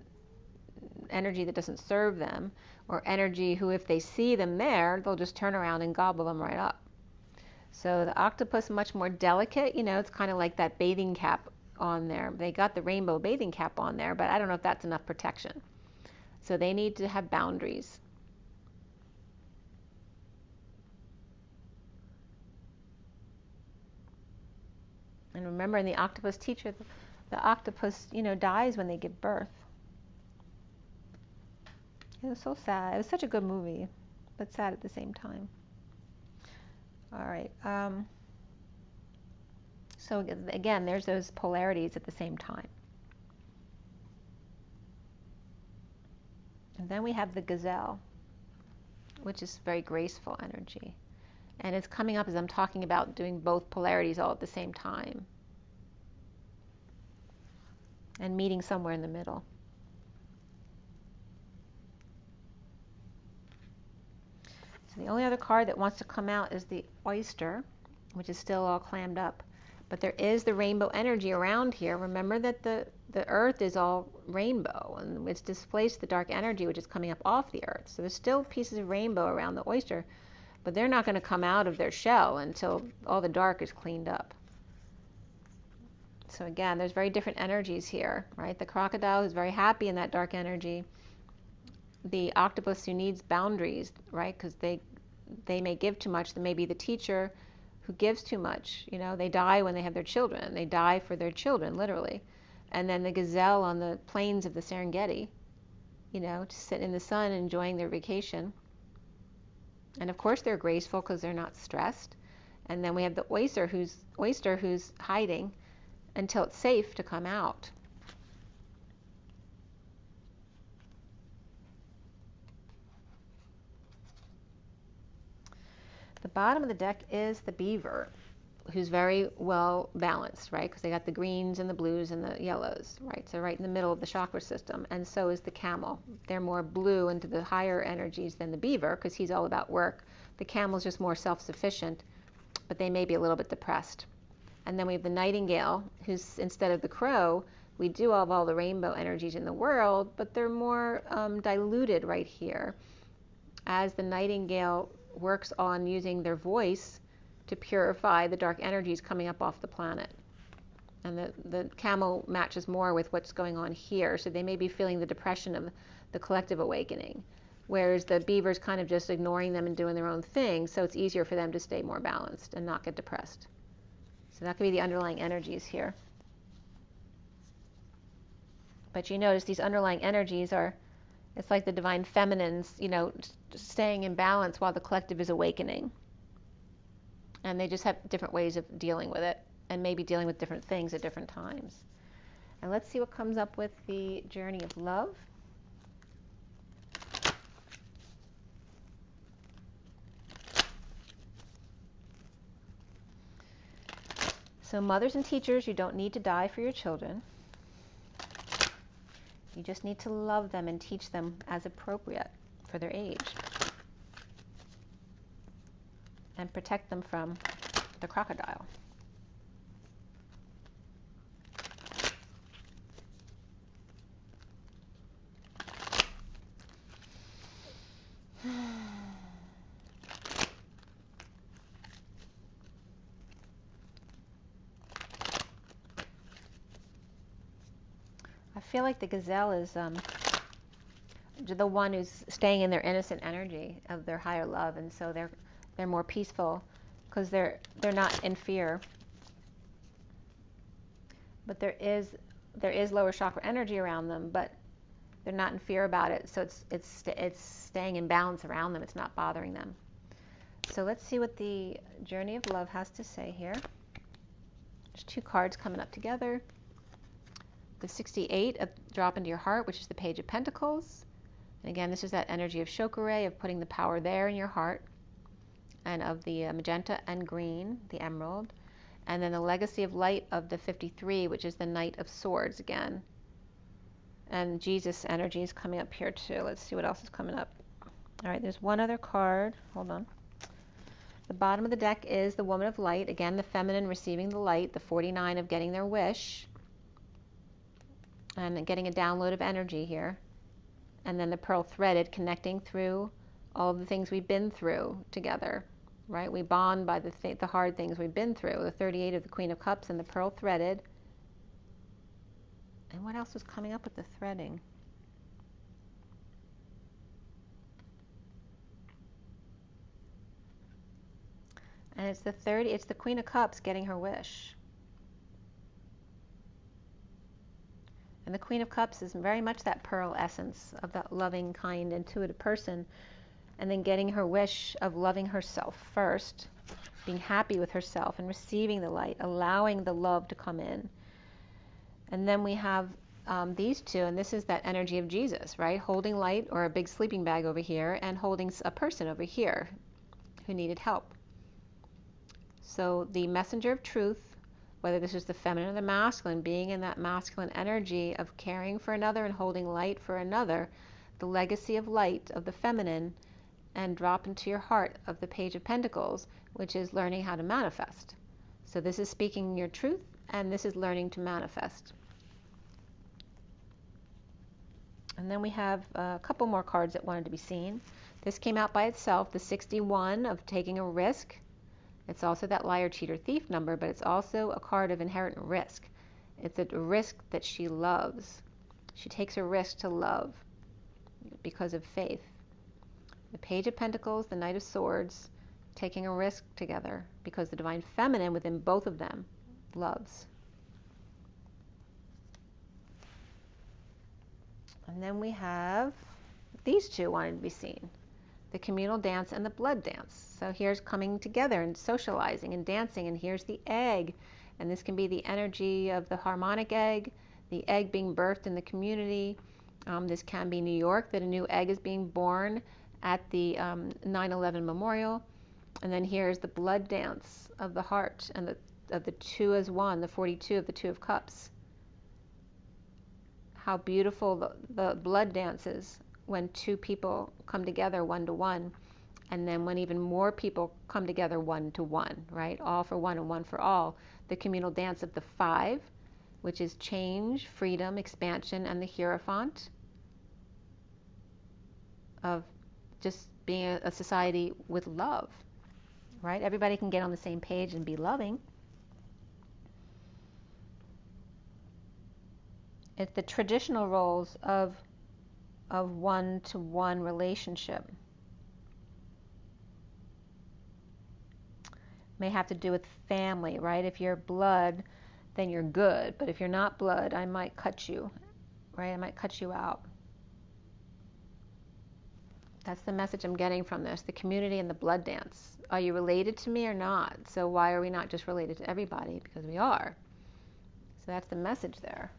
Speaker 1: energy that doesn't serve them, or energy who, if they see them there, they'll just turn around and gobble them right up. So the octopus, much more delicate, it's kind of like that bathing cap on there. They got the rainbow bathing cap on there, but I don't know if that's enough protection. So they need to have boundaries. And remember, in the octopus teacher, the octopus, dies when they give birth. It was so sad. It was such a good movie, but sad at the same time. All right. So again, there's those polarities at the same time. And then we have the gazelle, which is very graceful energy. And it's coming up as I'm talking about doing both polarities all at the same time. And meeting somewhere in the middle. So the only other card that wants to come out is the oyster, which is still all clammed up. But there is the rainbow energy around here. Remember that the earth is all rainbow, and it's displaced the dark energy which is coming up off the earth. So there's still pieces of rainbow around the oyster, but they're not going to come out of their shell until all the dark is cleaned up. So again, there's very different energies here, right? The crocodile is very happy in that dark energy. The octopus who needs boundaries, right? Because they may give too much. They may be the teacher who gives too much. They die when they have their children. They die for their children, literally. And then the gazelle on the plains of the Serengeti, just sitting in the sun enjoying their vacation. And of course they're graceful because they're not stressed. And then we have the oyster who's hiding until it's safe to come out. The bottom of the deck is the beaver, who's very well balanced, right? Because they got the greens and the blues and the yellows, right? So right in the middle of the chakra system. And so is the camel. They're more blue into the higher energies than the beaver because he's all about work. The camel's just more self-sufficient, but they may be a little bit depressed. And then we have the nightingale, who's, instead of the crow, we do have all the rainbow energies in the world, but they're more diluted right here, as the nightingale works on using their voice to purify the dark energies coming up off the planet. And the camel matches more with what's going on here, so they may be feeling the depression of the collective awakening, whereas the beaver's kind of just ignoring them and doing their own thing, so it's easier for them to stay more balanced and not get depressed. So that could be the underlying energies here. But you notice these underlying energies it's like the divine feminines, staying in balance while the collective is awakening. And they just have different ways of dealing with it, and maybe dealing with different things at different times. And let's see what comes up with the journey of love. So mothers and teachers, you don't need to die for your children. You just need to love them and teach them as appropriate for their age. And protect them from the crocodile. I feel like the gazelle is the one who's staying in their innocent energy of their higher love, and so they're more peaceful because they're not in fear. But there is lower chakra energy around them, but they're not in fear about it. So it's staying in balance around them. It's not bothering them. So let's see what the journey of love has to say here. There's two cards coming up together. The 68, a drop into your heart, which is the Page of Pentacles. And again, this is that energy of Shokure, of putting the power there in your heart, and of the magenta and green, the emerald. And then the Legacy of Light of the 53, which is the Knight of Swords again. And Jesus energy is coming up here too. Let's see what else is coming up. All right, there's one other card. Hold on. The bottom of the deck is the Woman of Light. Again, the feminine receiving the light, the 49 of getting their wish. And getting a download of energy here. And then the pearl threaded, connecting through all the things we've been through together, right? We bond by the hard things we've been through. The 38 of the Queen of Cups and the pearl threaded. And what else was coming up with the threading? And it's the Queen of Cups getting her wish. And the Queen of Cups is very much that pearl essence of that loving, kind, intuitive person. And then getting her wish of loving herself first, being happy with herself and receiving the light, allowing the love to come in. And then we have these two, and this is that energy of Jesus, right? Holding light, or a big sleeping bag over here, and holding a person over here who needed help. So the messenger of truth, whether this is the feminine or the masculine, being in that masculine energy of caring for another and holding light for another, the legacy of light of the feminine, and drop into your heart of the Page of Pentacles, which is learning how to manifest. So this is speaking your truth, and this is learning to manifest. And then we have a couple more cards that wanted to be seen. This came out by itself, the 61 of taking a risk. It's also that liar, cheater, thief number, but it's also a card of inherent risk. It's a risk that she loves. She takes a risk to love because of faith. The Page of Pentacles, the Knight of Swords, taking a risk together because the Divine Feminine within both of them loves. And then we have these two wanted to be seen. The communal dance and the blood dance. So here's coming together and socializing and dancing, and here's the egg. And this can be the energy of the harmonic egg, the egg being birthed in the community. This can be New York, that a new egg is being born at the 9/11 memorial. And then here's the blood dance of the heart and of the two as one, the 42 of the Two of Cups. How beautiful the blood dances when two people come together one to one, and then when even more people come together one to one, right? All for one and one for all. The communal dance of the 5, which is change, freedom, expansion, and the Hierophant of just being a society with love, right? Everybody can get on the same page and be loving. It's the traditional roles of one-to-one relationship. May have to do with family, right? If you're blood, then you're good. But if you're not blood, I might cut you, right? I might cut you out. That's the message I'm getting from this, the community and the blood dance. Are you related to me or not? So why are we not just related to everybody? Because we are. So that's the message there.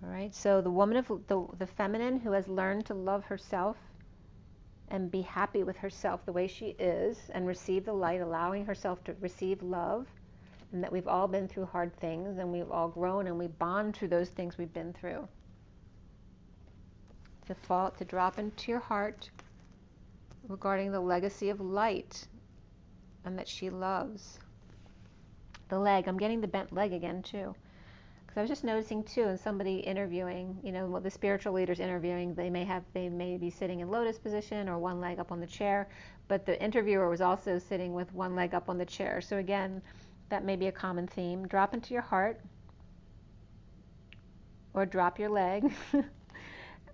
Speaker 1: All right, so the woman of the feminine who has learned to love herself and be happy with herself the way she is and receive the light, allowing herself to receive love, and that we've all been through hard things and we've all grown and we bond through those things we've been through. To drop into your heart regarding the legacy of light and that she loves. The leg, I'm getting the bent leg again too. I was just noticing too, and somebody interviewing, the spiritual leaders interviewing, they may be sitting in lotus position or one leg up on the chair, but the interviewer was also sitting with one leg up on the chair. So again, that may be a common theme. Drop into your heart, or drop your leg,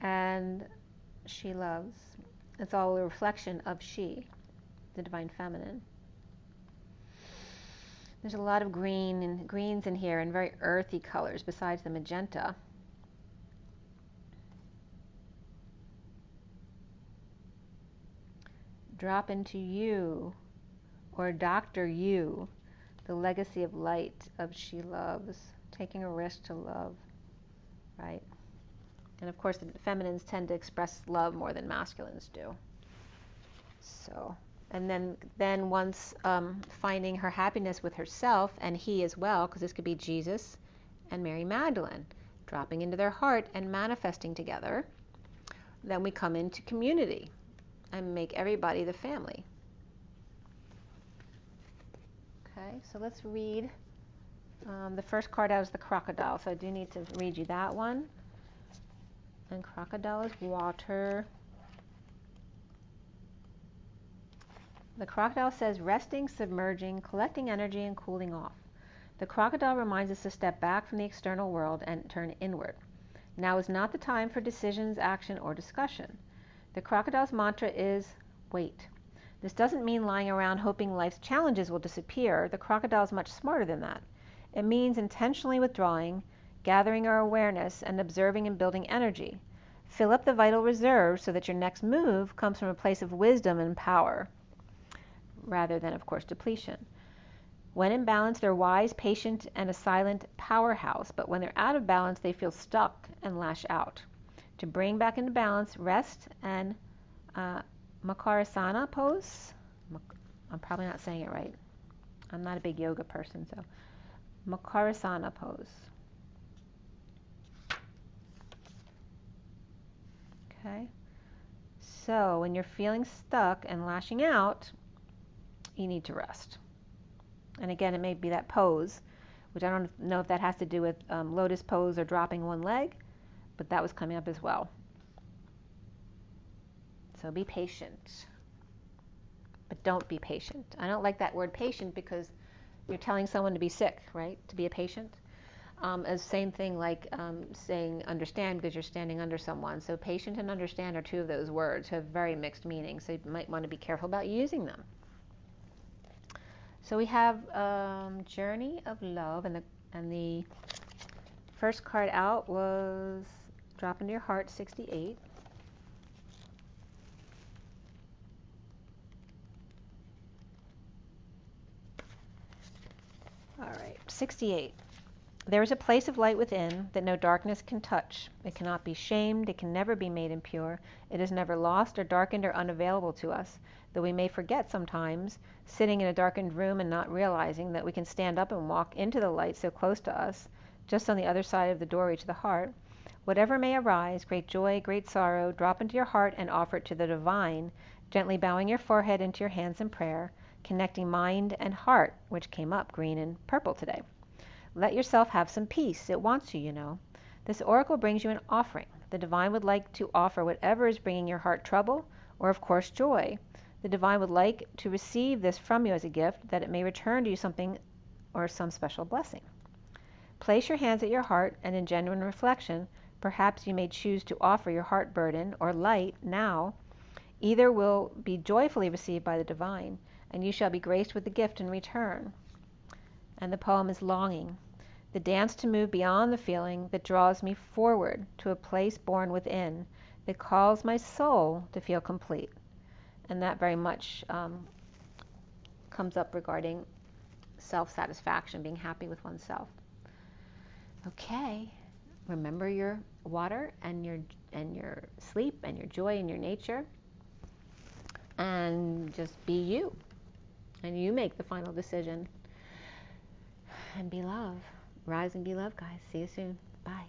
Speaker 1: and she loves. It's all a reflection of she, the Divine Feminine. There's a lot of greens in here and very earthy colors besides the magenta. Drop into you, or Dr. You, the legacy of light of she loves, taking a risk to love, right? And of course the feminines tend to express love more than masculines do. So, and then once finding her happiness with herself, and he as well, because this could be Jesus and Mary Magdalene, dropping into their heart and manifesting together, then we come into community and make everybody the family. Okay, so let's read. The first card out is the crocodile, so I do need to read you that one. And crocodile is water. The crocodile says resting, submerging, collecting energy, and cooling off. The crocodile reminds us to step back from the external world and turn inward. Now is not the time for decisions, action, or discussion. The crocodile's mantra is wait. This doesn't mean lying around hoping life's challenges will disappear. The crocodile is much smarter than that. It means intentionally withdrawing, gathering our awareness, and observing and building energy. Fill up the vital reserves so that your next move comes from a place of wisdom and power, rather than, of course, depletion. When in balance, they're wise, patient, and a silent powerhouse, but when they're out of balance, they feel stuck and lash out. To bring back into balance, rest and Makarasana Pose. I'm probably not saying it right. I'm not a big yoga person, so Makarasana Pose. Okay. So when you're feeling stuck and lashing out, you need to rest. And again, it may be that pose, which I don't know if that has to do with lotus pose or dropping one leg, but that was coming up as well. So be patient, but don't be patient. I don't like that word patient because you're telling someone to be sick, right? To be a patient. As same thing like saying understand because you're standing under someone. So patient and understand are two of those words, have very mixed meanings. So you might want to be careful about using them. So we have Journey of Love, and the first card out was Drop into Your Heart, 68. All right, 68. There is a place of light within that no darkness can touch. It cannot be shamed. It can never be made impure. It is never lost or darkened or unavailable to us, though we may forget sometimes, sitting in a darkened room and not realizing that we can stand up and walk into the light so close to us, just on the other side of the doorway to the heart. Whatever may arise, great joy, great sorrow, drop into your heart and offer it to the divine, gently bowing your forehead into your hands in prayer, connecting mind and heart, which came up green and purple today. Let yourself have some peace. It wants you, you know. This oracle brings you an offering. The divine would like to offer whatever is bringing your heart trouble, or of course joy. The divine would like to receive this from you as a gift, that it may return to you something or some special blessing. Place your hands at your heart, and in genuine reflection, perhaps you may choose to offer your heart burden or light now. Either will be joyfully received by the divine, and you shall be graced with the gift in return. And the poem is Longing. The dance to move beyond the feeling that draws me forward to a place born within that calls my soul to feel complete. And that very much comes up regarding self-satisfaction, being happy with oneself. Okay, remember your water and your sleep and your joy and your nature, and just be you, and you make the final decision. And be love. Rise and be love, guys. See you soon. Bye.